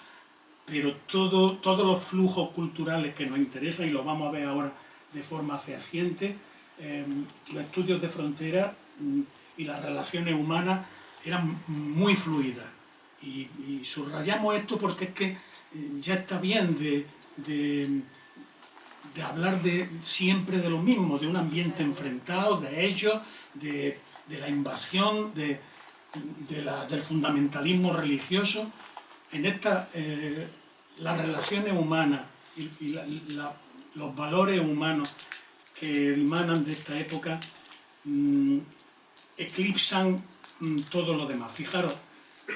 pero todos los flujos culturales que nos interesan, y lo vamos a ver ahora de forma fehaciente, los estudios de frontera y las relaciones humanas eran muy fluidas. Y subrayamos esto porque es que ya está bien de hablar siempre de lo mismo, de un ambiente enfrentado, de ellos, de la invasión, del fundamentalismo religioso. En las relaciones humanas y los valores humanos que emanan de esta época eclipsan todo lo demás. Fijaros,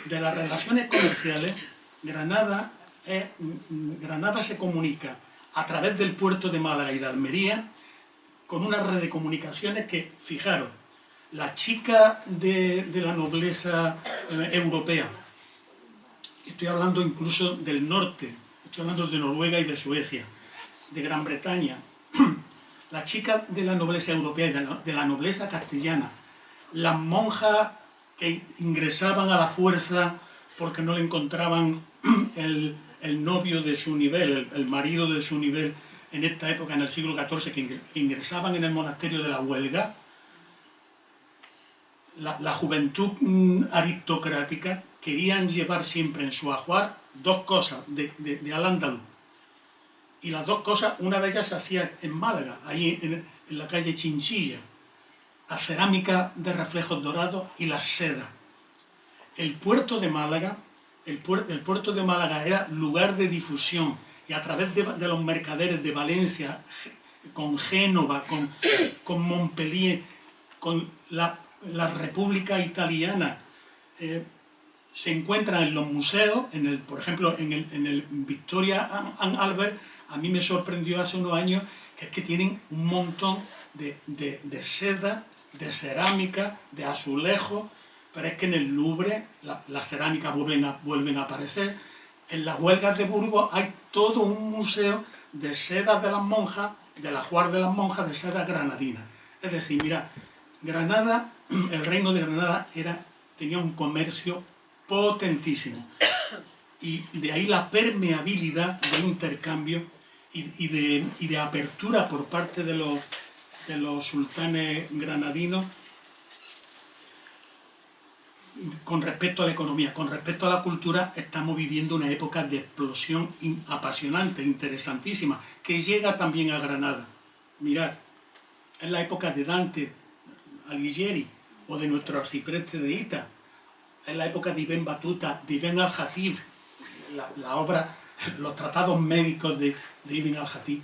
de las relaciones comerciales, Granada se comunica a través del puerto de Málaga y de Almería con una red de comunicaciones que, fijaros, la chica de la nobleza europea, estoy hablando incluso del norte, estoy hablando de Noruega y de Suecia, de Gran Bretaña, la chica de la nobleza europea y de la nobleza castellana, las monjas que ingresaban a la fuerza porque no le encontraban el novio de su nivel, el marido de su nivel en esta época, en el siglo XIV, que ingresaban en el monasterio de la Huelga, la juventud aristocrática querían llevar siempre en su ajuar dos cosas de Al-Ándalus. Y las dos cosas, una de ellas se hacía en Málaga, ahí en la calle Chinchilla, la cerámica de reflejos dorados y la seda. El puerto de Málaga, el puerto de Málaga era lugar de difusión, y a través de los mercaderes de Valencia, con Génova, con Montpellier, con la República Italiana, se encuentran en los museos, por ejemplo en el Victoria and Albert. A mí me sorprendió hace unos años que es que tienen un montón de seda, de cerámica, de azulejos, pero es que en el Louvre las cerámicas vuelven a aparecer. En las Huelgas de Burgos hay todo un museo de sedas de las monjas, del ajuar de las monjas, de seda granadina. Es decir, mira, Granada, el reino de Granada tenía un comercio potentísimo. Y de ahí la permeabilidad del intercambio y de apertura por parte de los sultanes granadinos con respecto a la economía. Con respecto a la cultura, estamos viviendo una época de explosión apasionante, interesantísima, que llega también a Granada. Mirad, es la época de Dante Alighieri o de nuestro arcipreste de Ita, es la época de Ibn Battuta, de Ibn al-Jatib, la obra, los tratados médicos de Ibn al-Jatib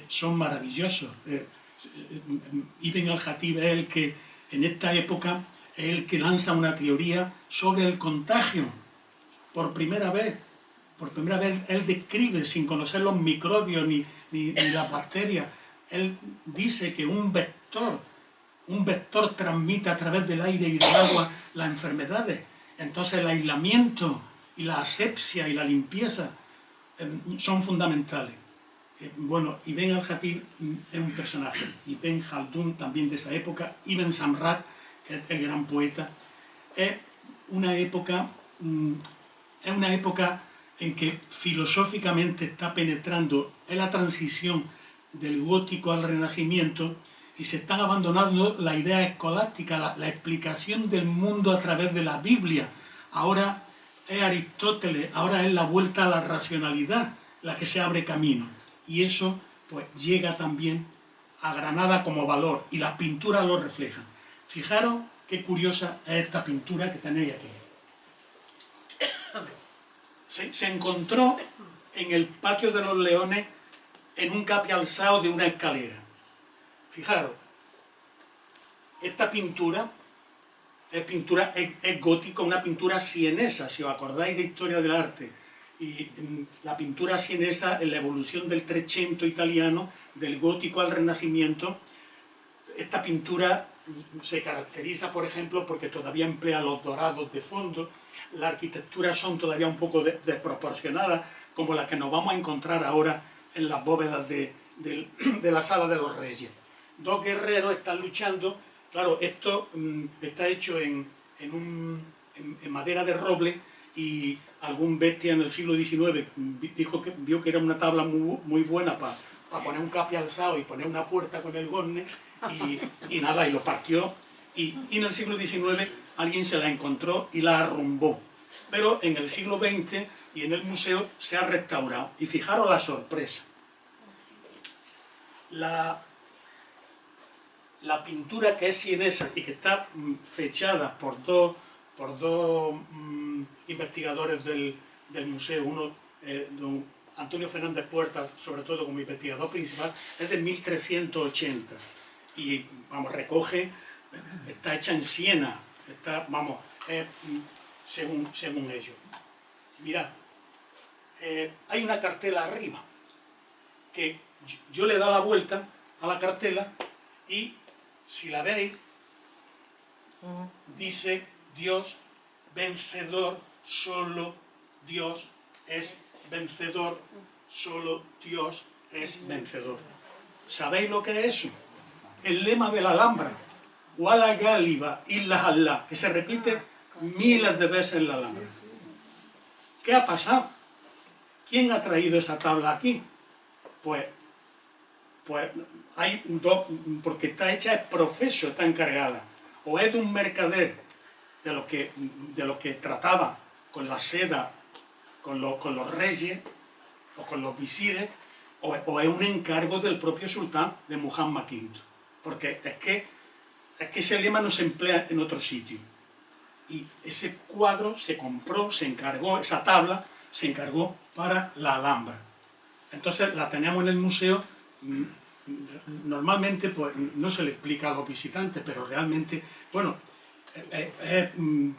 son maravillosos. Ibn al-Jatib es el que en esta época es el que lanza una teoría sobre el contagio. Por primera vez él describe, sin conocer los microbios ni las bacterias, él dice que un vector transmite a través del aire y del agua las enfermedades. Entonces el aislamiento y la asepsia y la limpieza son fundamentales. Bueno, Ibn al-Jatib es un personaje, Ibn Khaldun también de esa época, Ibn Samrat, que es el gran poeta. Es una época en que filosóficamente está penetrando en la transición del gótico al renacimiento y se están abandonando la idea escolástica, la explicación del mundo a través de la Biblia. Ahora es Aristóteles, ahora es la vuelta a la racionalidad la que se abre camino. Y eso pues llega también a Granada como valor, y las pinturas lo reflejan. Fijaros qué curiosa es esta pintura que tenéis aquí. Se encontró en el Patio de los Leones en un capialzao de una escalera. Fijaros, esta pintura es gótica, una pintura sienesa, si os acordáis de historia del arte. Y la pintura sienesa, en la evolución del Trecento italiano, del gótico al renacimiento, esta pintura se caracteriza, por ejemplo, porque todavía emplea los dorados de fondo. Las arquitecturas son todavía un poco desproporcionadas, como las que nos vamos a encontrar ahora en las bóvedas de la Sala de los Reyes. Dos guerreros están luchando. Claro, esto está hecho en madera de roble, y algún bestia en el siglo XIX vio que era una tabla muy buena para poner un capialzao y poner una puerta con el gozne, y nada, y lo partió, y en el siglo XIX alguien se la encontró y la arrumbó. Pero en el siglo XX y en el museo se ha restaurado, y fijaros la sorpresa. La pintura, que es sienesa y que está fechada por dos investigadores del museo, uno, don Antonio Fernández Puerta, sobre todo como investigador principal, es de 1380, y vamos, recoge, está hecha en Siena, según ellos. Mirad, hay una cartela arriba, que yo le he dado la vuelta a la cartela, y si la veis, dice: Dios vencedor, solo Dios es vencedor, solo Dios es vencedor. ¿Sabéis lo que es eso? El lema de la Alhambra, Wala Gáliba illa Allah, que se repite miles de veces en la Alhambra. ¿Qué ha pasado? ¿Quién ha traído esa tabla aquí? Pues hay dos, porque está hecha, es profeso, está encargada. O es de un mercader de lo que trataba con la seda, con los reyes o con los visires, o es un encargo del propio sultán, de Muhammad V. Porque es que ese lema no se emplea en otro sitio. Y ese cuadro se compró, se encargó, esa tabla se encargó para la Alhambra. Entonces la tenemos en el museo. Normalmente pues no se le explica a los visitantes, pero realmente, bueno, en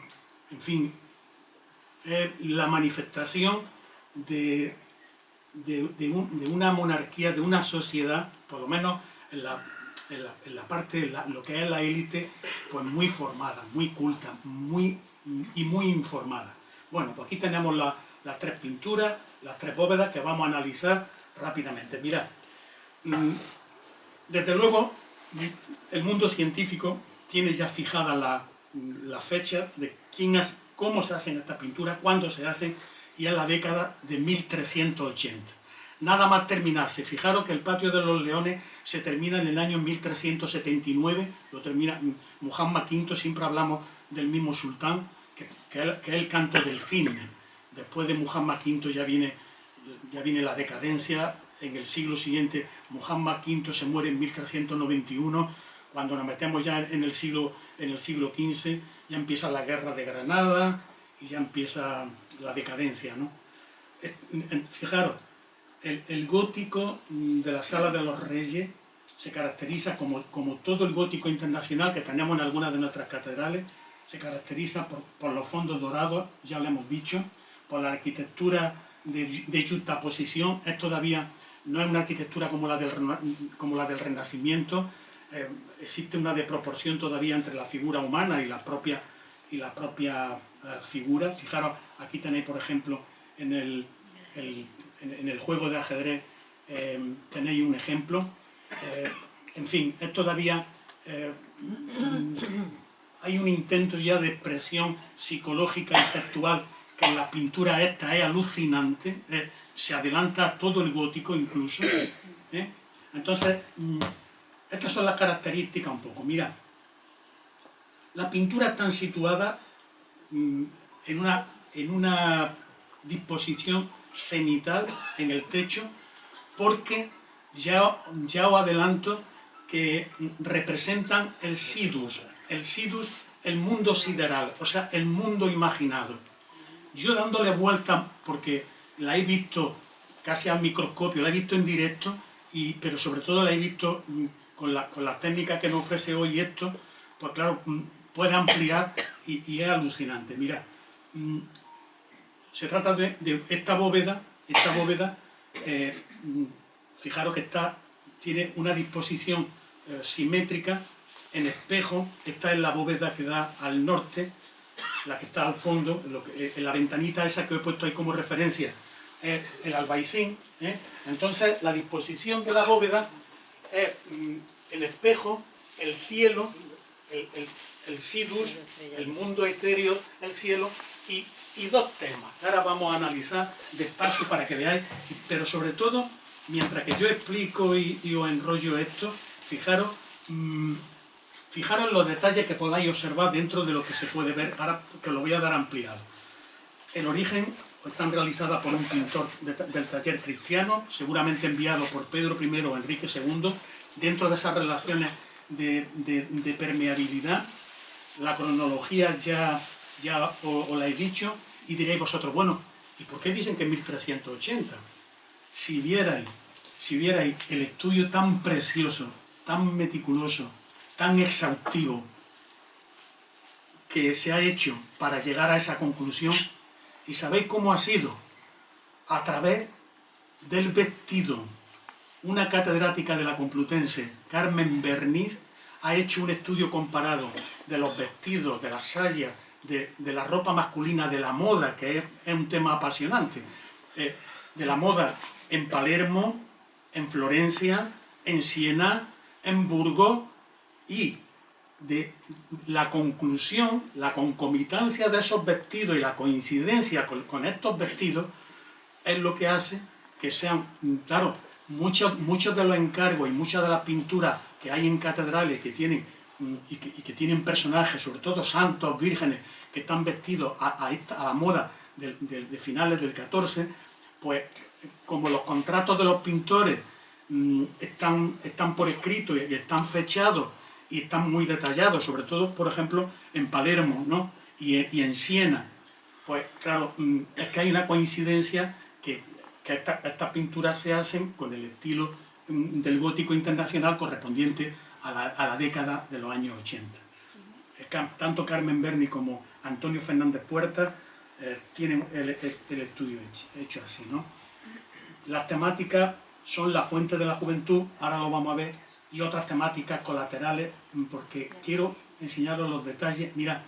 fin, es la manifestación de una monarquía, de una sociedad, por lo menos en la parte, lo que es la élite, pues muy formada, muy culta, muy informada. Bueno, pues aquí tenemos las tres pinturas, las tres bóvedas que vamos a analizar rápidamente. Mirad, desde luego el mundo científico tiene ya fijada la fecha de cómo se hacen estas pinturas, cuándo se hacen, y es la década de 1380. Nada más terminarse. Fijaros que el Patio de los Leones se termina en el año 1379, lo termina Muhammad V. Siempre hablamos del mismo sultán, que es el canto del cisne. Después de Muhammad V ya viene la decadencia. En el siglo siguiente, Muhammad V se muere en 1391. Cuando nos metemos ya en el siglo XV, ya empieza la guerra de Granada y ya empieza la decadencia, ¿no? Fijaros, el gótico de la Sala de los Reyes se caracteriza, como todo el gótico internacional que tenemos en algunas de nuestras catedrales, se caracteriza por los fondos dorados, ya lo hemos dicho, por la arquitectura de juxtaposición. Es todavía, no es una arquitectura como la del Renacimiento. Existe una desproporción todavía entre la figura humana y la propia figuras. Fijaros, aquí tenéis, por ejemplo, en el juego de ajedrez, tenéis un ejemplo. En fin, es todavía... hay un intento ya de expresión psicológica y textual que en la pintura esta es alucinante, se adelanta a todo el gótico incluso. Entonces, estas son las características un poco. Mirad, la pintura está situada en una disposición cenital en el techo, porque ya os adelanto que representan el sidus, el mundo sideral, o sea, el mundo imaginado. Yo dándole vuelta, porque la he visto casi al microscopio, la he visto en directo, pero sobre todo la he visto con la técnica que nos ofrece hoy esto, pues claro, puede ampliar y es alucinante. Mira, se trata de esta bóveda, fijaros que tiene una disposición simétrica en espejo. Esta es la bóveda que da al norte, la que está al fondo, en la ventanita esa que he puesto ahí como referencia, es el albaicín. Entonces la disposición de la bóveda es el espejo, el cielo, el sidus, el mundo etéreo, el cielo y dos temas. Ahora vamos a analizar despacio para que veáis, pero sobre todo, mientras que yo explico y os enrollo esto, fijaros los detalles que podáis observar dentro de lo que se puede ver, ahora que lo voy a dar ampliado. El origen están realizadas por un pintor del taller cristiano, seguramente enviado por Pedro I o Enrique II, dentro de esas relaciones de permeabilidad. La cronología ya os la he dicho, y diréis vosotros, bueno, ¿y por qué dicen que en 1380? Si vierais el estudio tan precioso, tan meticuloso, tan exhaustivo que se ha hecho para llegar a esa conclusión, y sabéis cómo ha sido, a través del vestido. Una catedrática de la Complutense, Carmen Berniz, ha hecho un estudio comparado de los vestidos, de las sayas, de la ropa masculina, de la moda, que es un tema apasionante, de la moda en Palermo, en Florencia, en Siena, en Burgos, y de la conclusión, la concomitancia de esos vestidos y la coincidencia con estos vestidos es lo que hace que sean, claro, muchos de los encargos y muchas de las pinturas que hay en catedrales que tienen personajes, sobre todo santos, vírgenes, que están vestidos a la moda de finales del XIV, pues como los contratos de los pintores están por escrito y están fechados y están muy detallados, sobre todo, por ejemplo, en Palermo, ¿no? y en Siena, pues claro, es que hay una coincidencia que estas pinturas se hacen con el estilo del gótico internacional correspondiente a la década de los años 80. Tanto Carmen Berni como Antonio Fernández Puerta tienen el estudio hecho así, ¿no? Las temáticas son la fuente de la juventud, ahora lo vamos a ver, y otras temáticas colaterales, porque quiero enseñaros los detalles. Mirad,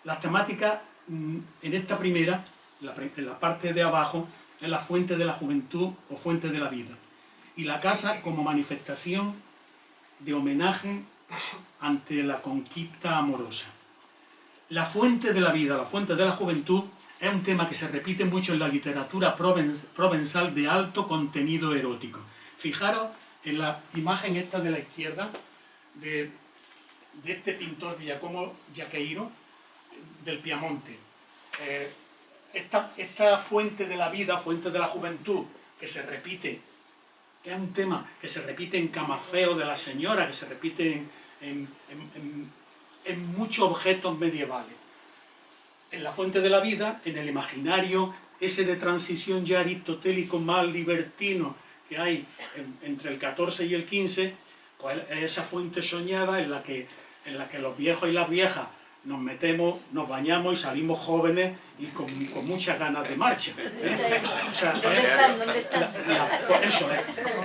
las temáticas en esta primera, en la parte de abajo, es la fuente de la juventud o fuente de la vida. Y la casa como manifestación de homenaje ante la conquista amorosa. La fuente de la vida, la fuente de la juventud, es un tema que se repite mucho en la literatura provenzal de alto contenido erótico. Fijaros en la imagen esta de la izquierda, de este pintor de Giacomo Giacheiro, del Piamonte. Esta fuente de la vida, fuente de la juventud, que se repite, es un tema que se repite en Camafeo de la Señora, que se repite en muchos objetos medievales. En la fuente de la vida, en el imaginario ese de transición ya aristotélico más libertino que hay entre el XIV y el XV, pues es esa fuente soñada en la que los viejos y las viejas nos metemos, nos bañamos y salimos jóvenes y con muchas ganas de marcha. O sea, ¿Dónde están? Eso es.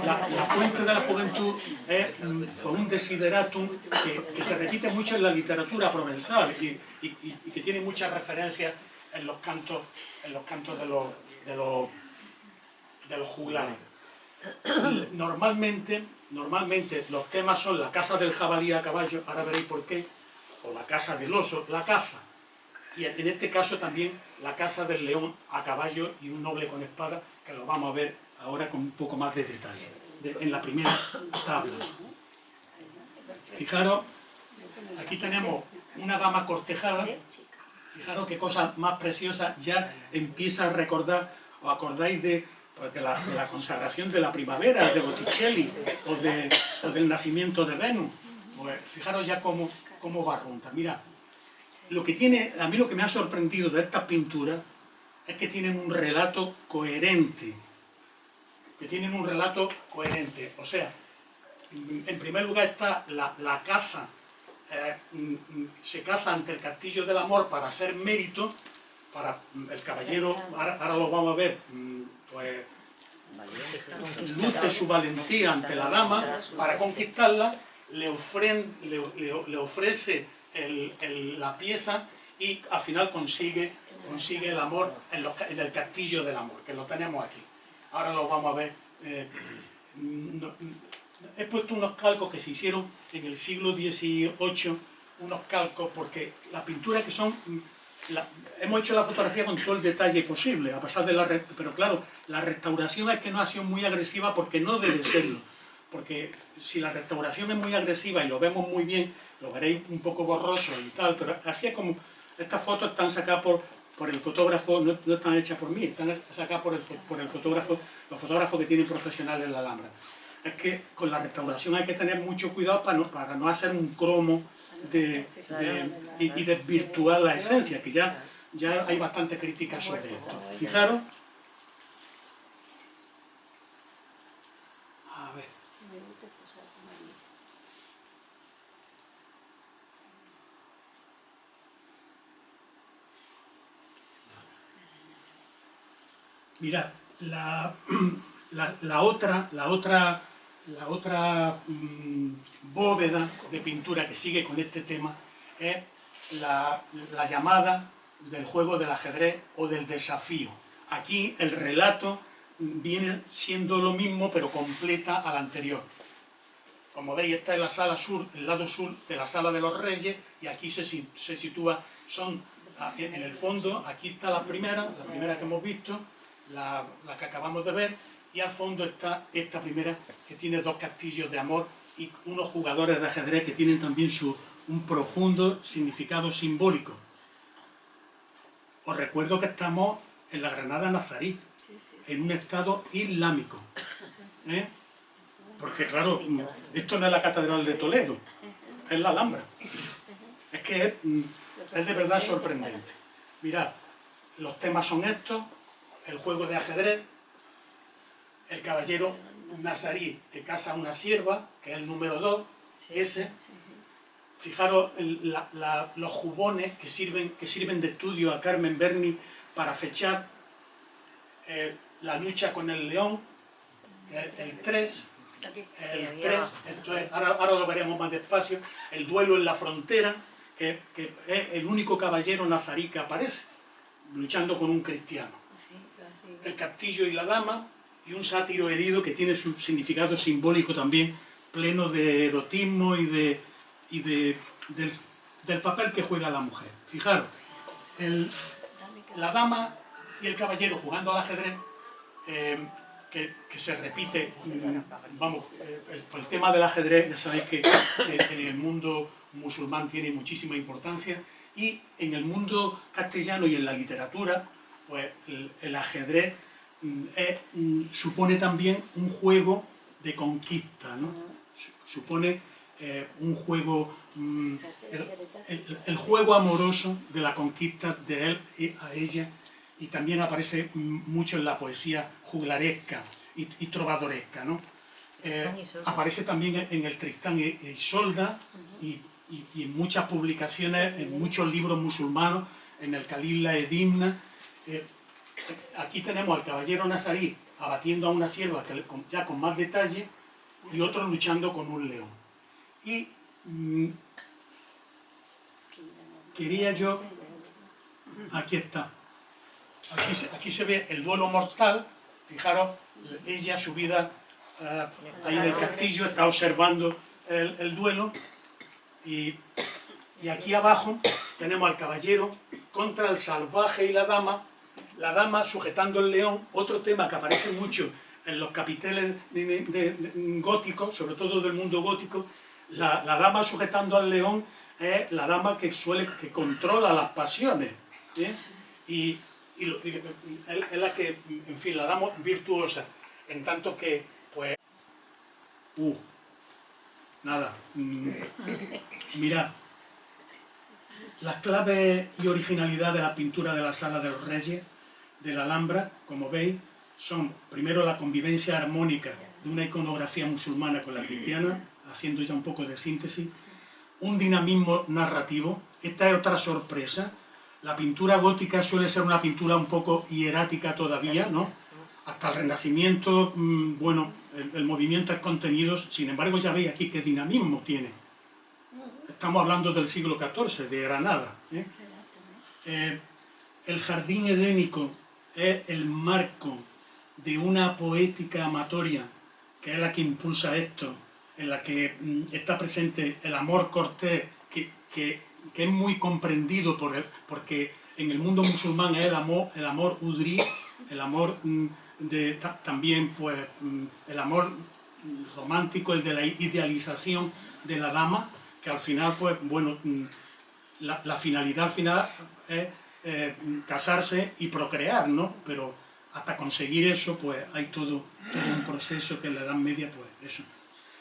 La fuente de la juventud es un desideratum que se repite mucho en la literatura provenzal y que tiene muchas referencias en los cantos de los juglares. Normalmente los temas son la caza del jabalí a caballo, ahora veréis por qué, o la caza del oso, la caza. Y en este caso también la caza del león a caballo y un noble con espada, que lo vamos a ver ahora con un poco más de detalle, en la primera tabla. Fijaros, aquí tenemos una dama cortejada. Fijaros qué cosa más preciosa, ya empieza a recordar, ¿os acordáis de la consagración de la primavera, de Botticelli, o del nacimiento de Venus? Pues fijaros ya cómo va runta. Mira, a mí lo que me ha sorprendido de estas pinturas es que tienen un relato coherente. O sea, en primer lugar está la caza. Se caza ante el castillo del amor para hacer mérito, para el caballero, ahora lo vamos a ver, pues luce su valentía ante la dama para conquistarla, le ofrece la pieza y al final consigue el amor en el castillo del amor, que lo tenemos aquí. Ahora lo vamos a ver. He puesto unos calcos que se hicieron en el siglo XVIII, unos calcos, porque la pintura que son... hemos hecho la fotografía con todo el detalle posible, a pesar de pero claro, la restauración es que no ha sido muy agresiva porque no debe serlo. Porque si la restauración es muy agresiva y lo vemos muy bien, lo veréis un poco borroso y tal, pero así es como... Estas fotos están sacadas por el fotógrafo, no están hechas por mí, están sacadas por el fotógrafo, los fotógrafos que tienen profesionales en la Alhambra. Es que con la restauración hay que tener mucho cuidado para no hacer un cromo y desvirtuar la esencia, que ya hay bastante crítica sobre esto. Fijaros. A ver. Mirad, la otra bóveda de pintura que sigue con este tema es la llamada del juego del ajedrez o del desafío. Aquí el relato viene siendo lo mismo, pero completa al anterior. Como veis, esta es la sala sur, el lado sur de la sala de los reyes, y aquí se sitúa, en el fondo, aquí está la primera que hemos visto, la que acabamos de ver, y al fondo está esta primera que tiene dos castillos de amor y unos jugadores de ajedrez que tienen también un profundo significado simbólico. Os recuerdo que estamos en la Granada nazarí, en un estado islámico. Porque claro, esto no es la Catedral de Toledo, es la Alhambra. Es que es de verdad sorprendente. Mirad, los temas son estos: el juego de ajedrez, el caballero nazarí que casa a una sierva, que es el número 2, ese. Fijaros los jubones que sirven de estudio a Carmen Berni para fechar la lucha con el león, el 3, ahora lo veremos más despacio, el duelo en la frontera, que es el único caballero nazarí que aparece, luchando con un cristiano. El castillo y la dama, y un sátiro herido que tiene su significado simbólico también, pleno de erotismo y del papel que juega la mujer. Fijaros, la dama y el caballero jugando al ajedrez, que se repite, vamos, el tema del ajedrez, ya sabéis que en el mundo musulmán tiene muchísima importancia, y en el mundo castellano y en la literatura, pues el ajedrez supone también un juego de conquista, ¿no? Supone un juego, el juego amoroso de la conquista de él a ella, y también aparece mucho en la poesía juglaresca y trovadoresca, ¿no? Aparece también en el Tristán y Isolda y en muchas publicaciones, en muchos libros musulmanos, en el Khalil Edimna. Aquí tenemos al caballero nazarí abatiendo a una sierva ya con más detalle, y otro luchando con un león. Y quería yo Aquí está. Aquí se ve el duelo mortal. Fijaros, ella subida ahí del castillo, está observando el duelo. Y aquí abajo tenemos al caballero contra el salvaje y la dama sujetando el león, otro tema que aparece mucho en los capiteles góticos, sobre todo del mundo gótico. La dama sujetando al león es la dama que controla las pasiones, ¿eh? Y es la que, en fin, la dama virtuosa, en tanto que, pues, nada, mirad, las claves y originalidad de la pintura de la Sala de los Reyes, de la Alhambra, como veis, son primero la convivencia armónica de una iconografía musulmana con la cristiana, haciendo ya un poco de síntesis, un dinamismo narrativo. Esta es otra sorpresa. La pintura gótica suele ser una pintura un poco hierática todavía, ¿no? Hasta el Renacimiento, bueno, el movimiento es contenido, sin embargo ya veis aquí qué dinamismo tiene. Estamos hablando del siglo XIV, de Granada, ¿eh? El jardín edénico es el marco de una poética amatoria, que es la que impulsa esto, en la que está presente el amor cortés, que es muy comprendido porque en el mundo musulmán es el amor udrí, el amor también pues el amor romántico, el de la idealización de la dama, que al final pues bueno, la finalidad al final es casarse y procrear, ¿no? Pero hasta conseguir eso pues hay todo un proceso que en la Edad Media pues eso.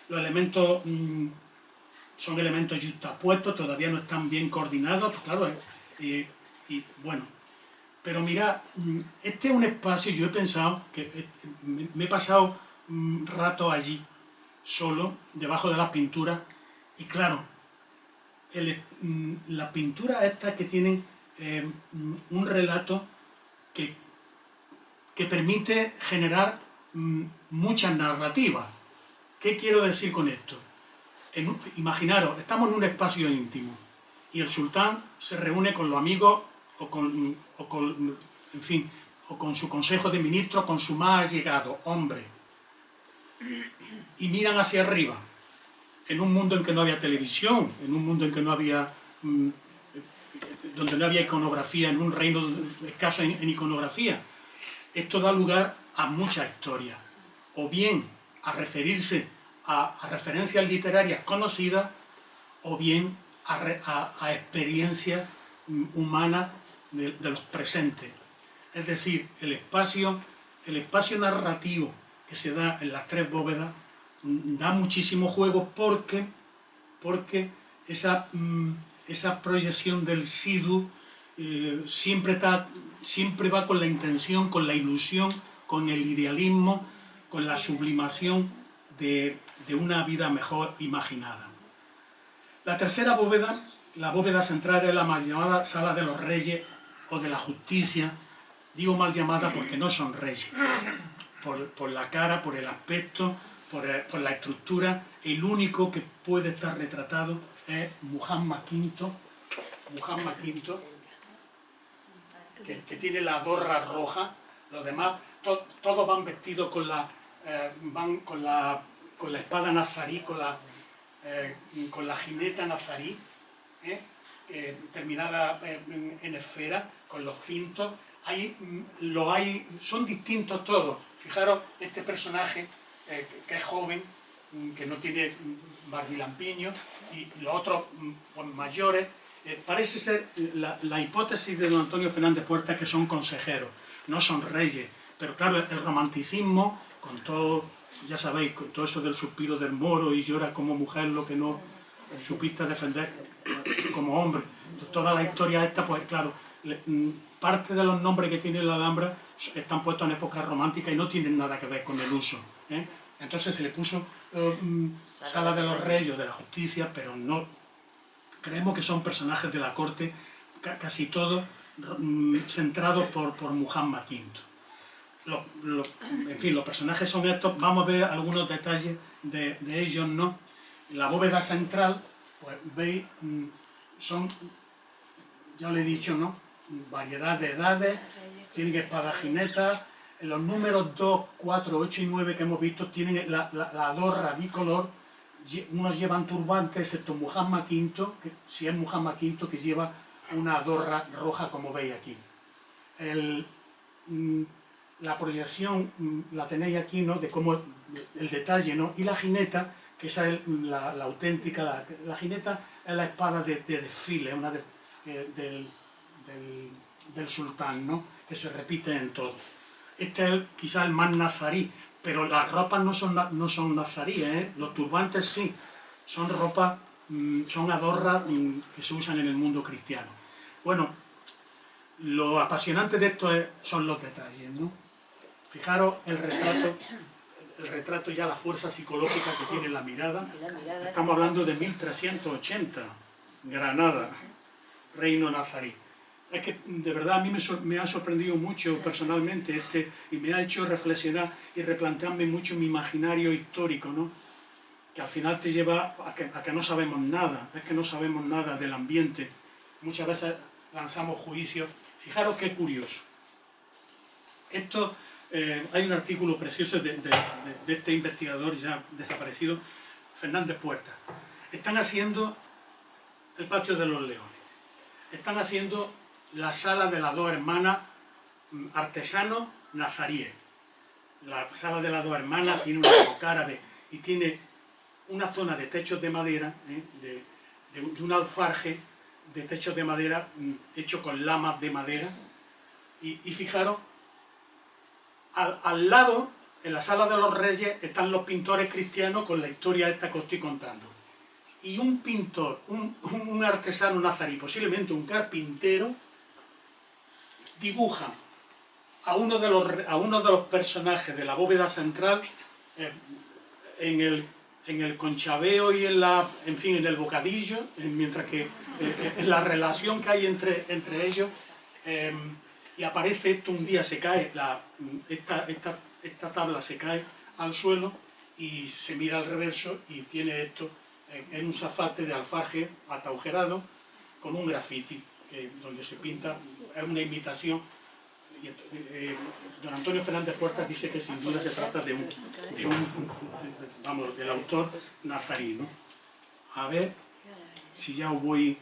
Los elementos son elementos yuxtapuestos, todavía no están bien coordinados, pues claro, y bueno. Pero mira, este es un espacio, yo he pensado, que me he pasado rato allí, solo, debajo de las pinturas, y claro, las pinturas estas que tienen un relato que permite generar muchas narrativas. ¿Qué quiero decir con esto? Imaginaros, estamos en un espacio íntimo y el sultán se reúne con los amigos o con su consejo de ministros, con su más allegado hombre, y miran hacia arriba, en un mundo en que no había televisión, en un mundo en que no había, donde no había iconografía, en un reino escaso en iconografía. Esto da lugar a muchas historias, o bien a referirse a referencias literarias conocidas, o bien a experiencias humanas de los presentes. Es decir, el espacio narrativo que se da en las tres bóvedas da muchísimo juego porque esa proyección del Sidhu siempre va con la intención, con la ilusión, con el idealismo, con la sublimación de una vida mejor imaginada. La tercera bóveda, la bóveda central, es la mal llamada Sala de los Reyes o de la Justicia. Digo mal llamada porque no son reyes. Por la cara, por el aspecto, por la estructura, el único que puede estar retratado es Muhammad V, que tiene la gorra roja. Los demás, todos van vestidos con la espada nazarí, con la jineta nazarí, terminada en esfera, con los cintos. Son distintos todos. Fijaros, este personaje que es joven, que no tiene barbilampiño, y los otros pues, mayores, parece ser la hipótesis de don Antonio Fernández Puerta, que son consejeros, no son reyes. Pero claro, el romanticismo, con todo, ya sabéis, con todo eso del suspiro del moro y llora como mujer lo que no supiste defender como hombre. Toda la historia esta, pues claro, parte de los nombres que tiene la Alhambra están puestos en épocas románticas y no tienen nada que ver con el uso, ¿eh? Entonces se le puso Sala de los Reyes o de la Justicia, pero no. Creemos que son personajes de la corte, casi todos centrados por Muhammad V. En fin, los personajes son estos. Vamos a ver algunos detalles de ellos, ¿no? La bóveda central, pues veis, son, ya lo he dicho, ¿no? variedad de edades, tienen espadas jinetas. En los números 2, 4, 8 y 9 que hemos visto tienen la adorra bicolor. Unos llevan turbantes, excepto Muhammad V, que si es Muhammad V, que lleva una adorra roja, como veis aquí. La proyección la tenéis aquí, ¿no?, de cómo el detalle, ¿no? Y la jineta, que esa es la auténtica, la jineta es la espada de desfile, una del sultán, ¿no?, que se repite en todo. Este es quizás el más nazarí, pero las ropas no son nazaríes, ¿eh? Los turbantes sí, son ropas, son adorras que se usan en el mundo cristiano. Bueno, lo apasionante de esto son los detalles, ¿no? Fijaros el retrato ya, la fuerza psicológica que tiene la mirada. Estamos hablando de 1380, Granada, reino nazarí. Es que de verdad a mí me ha sorprendido mucho personalmente y me ha hecho reflexionar y replantearme mucho mi imaginario histórico, ¿no? Que al final te lleva a que no sabemos nada, es que no sabemos nada del ambiente. Muchas veces lanzamos juicios. Fijaros qué curioso. Esto, hay un artículo precioso de este investigador ya desaparecido, Fernández Puerta. Están haciendo el Patio de los Leones. Están haciendo la sala de las dos hermanas artesanos nazaríes. La sala de las dos hermanas tiene una época árabe y tiene una zona de techos de madera, de un alfarje de techos de madera hecho con lamas de madera. Y fijaros, al lado, en la sala de los reyes, están los pintores cristianos con la historia esta que os estoy contando. Y un pintor, un artesano nazarí, posiblemente un carpintero, dibuja a uno de los personajes de la bóveda central en el conchaveo y en el bocadillo, mientras que en la relación que hay entre ellos, y aparece esto, un día se cae, esta tabla se cae al suelo y se mira al reverso y tiene esto en un zafate de alfarje atagujerado con un grafiti donde se pinta, es una imitación. Don Antonio Fernández Puertas dice que sin duda se trata del autor nazarí, ¿no? A ver si ya os voy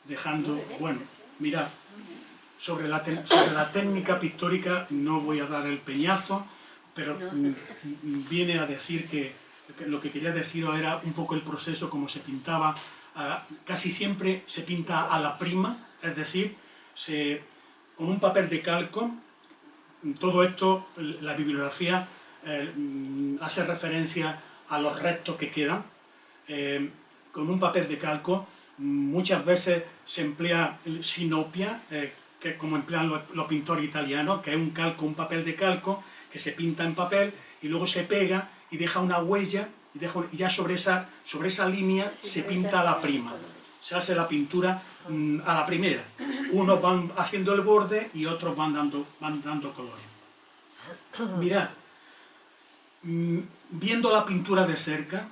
dejando. Bueno, mirad, sobre la técnica pictórica no voy a dar el peñazo, pero viene a decir que lo que quería deciros era un poco el proceso, como se pintaba. Casi siempre se pinta a la prima, es decir, con un papel de calco. Todo esto, la bibliografía hace referencia a los restos que quedan. Con un papel de calco muchas veces se emplea sinopia, que es como emplean los pintores italianos, que es un calco, un papel de calco que se pinta en papel y luego se pega y deja una huella y ya sobre esa línea se pinta a la prima. Se hace la pintura a la primera. Unos van haciendo el borde y otros van dando colores. Mirad, viendo la pintura de cerca,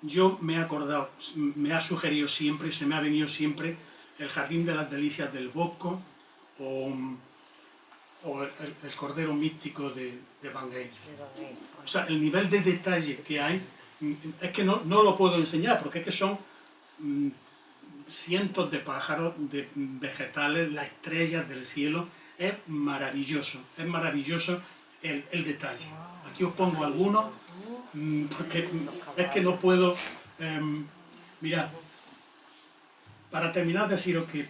yo me he acordado, me ha sugerido siempre, se me ha venido siempre el Jardín de las Delicias del Bosco o el Cordero Místico de Van Eyck. O sea, el nivel de detalle que hay, es que no lo puedo enseñar, porque es que son cientos de pájaros, de vegetales, las estrellas del cielo. Es maravilloso el detalle. Aquí os pongo algunos, porque es que no puedo. Mirad, para terminar, deciros que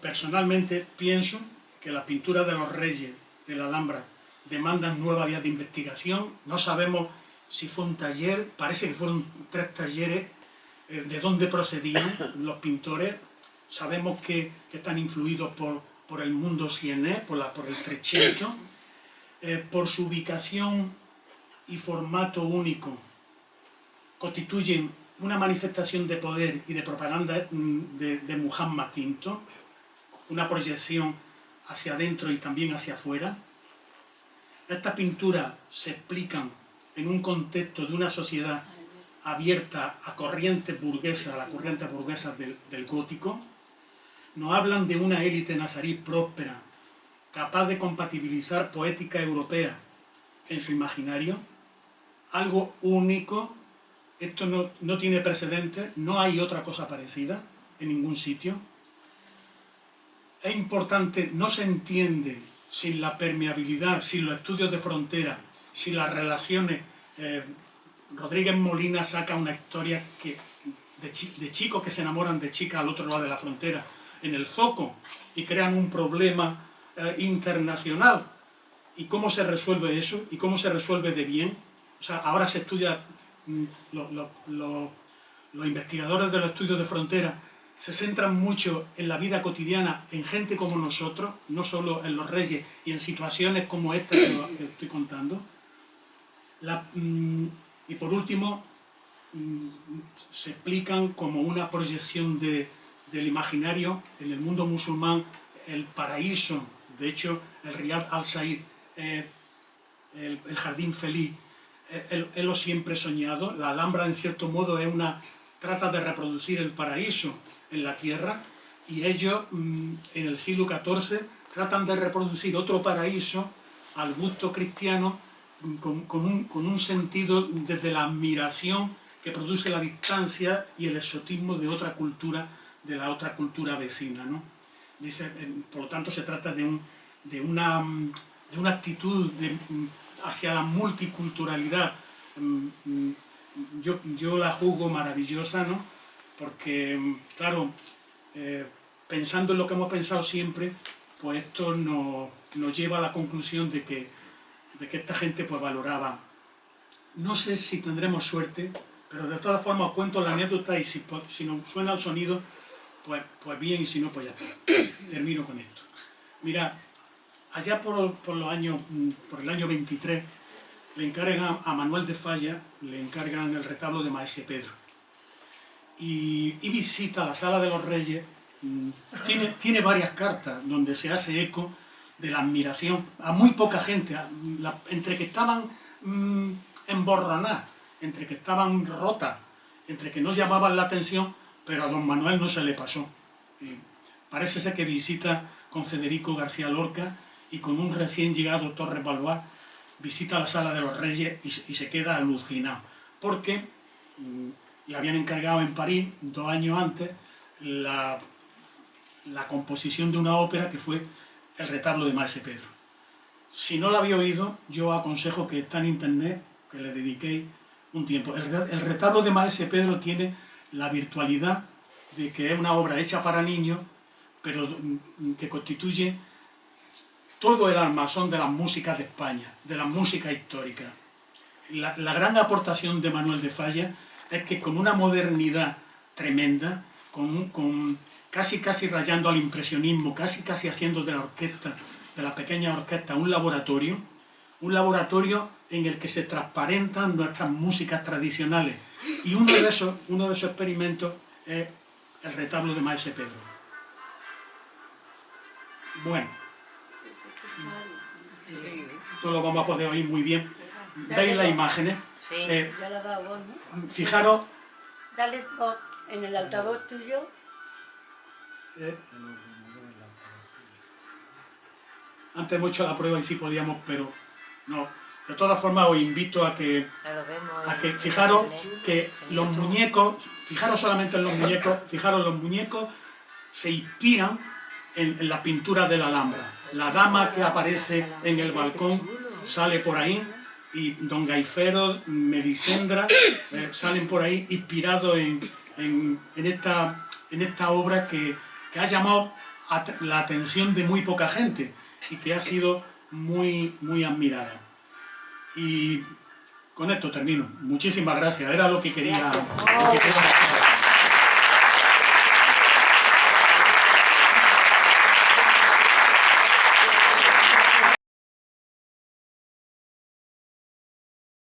personalmente pienso que las pinturas de los reyes de la Alhambra demandan nueva vía de investigación. No sabemos si fue un taller, parece que fueron 3 talleres. De dónde procedían los pintores. Sabemos que están influidos por el mundo sienés, por el Trecento, por su ubicación y formato único. Constituyen una manifestación de poder y de propaganda de Muhammad V, una proyección hacia adentro y también hacia afuera. Estas pinturas se explican en un contexto de una sociedad abierta a corrientes burguesas, a las corrientes burguesas del gótico. nos hablan de una élite nazarí próspera, capaz de compatibilizar poética europea en su imaginario, algo único. Esto no tiene precedentes, no hay otra cosa parecida en ningún sitio. Es importante, no se entiende sin la permeabilidad, sin los estudios de frontera, sin las relaciones. Rodríguez Molina saca una historia de chicos que se enamoran de chicas al otro lado de la frontera, en el Zoco, y crean un problema internacional. ¿Y cómo se resuelve eso? ¿Y cómo se resuelve de bien? O sea, ahora se estudia, los investigadores de los estudios de frontera se centran mucho en la vida cotidiana, en gente como nosotros, no solo en los reyes y en situaciones como esta que estoy contando. Y por último, se explican como una proyección del imaginario en el mundo musulmán, el paraíso. De hecho, el Riyad al-Said, el jardín feliz, él lo siempre soñado. La Alhambra, en cierto modo, trata de reproducir el paraíso en la tierra, y ellos, en el siglo XIV, tratan de reproducir otro paraíso al gusto cristiano, con un sentido desde la admiración que produce la distancia y el exotismo de otra cultura, de la otra cultura vecina, ¿no? Por lo tanto, se trata de una actitud hacia la multiculturalidad. Yo la juzgo maravillosa, ¿no? Porque, claro, pensando en lo que hemos pensado siempre, pues esto nos lleva a la conclusión de que esta gente pues valoraba. No sé si tendremos suerte, pero de todas formas os cuento la anécdota, y si nos suena el sonido, pues bien, y si no, pues ya está. Termino con esto. Mira, allá por el año 23, le encargan a Manuel de Falla, le encargan el retablo de Maese Pedro. Y visita la Sala de los Reyes. Tiene varias cartas donde se hace eco de la admiración a muy poca gente, entre que estaban emborronadas, entre que estaban rotas, entre que no llamaban la atención, pero a don Manuel no se le pasó. Parece ser que visita con Federico García Lorca y con un recién llegado Torres Valois, visita la Sala de los Reyes y se queda alucinado, porque le habían encargado en París 2 años antes la composición de una ópera que fue el retablo de Maese Pedro. Si no la había oído, yo aconsejo que está en internet, que le dediquéis un tiempo. El retablo de Maese Pedro tiene la virtualidad de que es una obra hecha para niños, pero que constituye todo el armazón de las músicas de España, de la música histórica. La gran aportación de Manuel de Falla es que con una modernidad tremenda, casi rayando al impresionismo, casi haciendo de la orquesta, de la pequeña orquesta, un laboratorio en el que se transparentan nuestras músicas tradicionales. Y uno de esos experimentos es el retablo de Maese Pedro. Bueno, esto lo vamos a poder oír muy bien. ¿Veis las imágenes? Sí. Ya la da voz, ¿no? Fijaros. Dale voz. En el altavoz tuyo. Antes hemos hecho la prueba y sí podíamos, pero no. De todas formas, os invito a que fijaros que los muñecos, fijaros solamente en los muñecos, los muñecos se inspiran en la pintura de la Alhambra. La dama que aparece en el balcón sale por ahí, y don Gaifero, Melisendra, salen por ahí inspirados en esta obra que ha llamado la atención de muy poca gente y que ha sido muy admirada. Y con esto termino. Muchísimas gracias. Era lo que quería.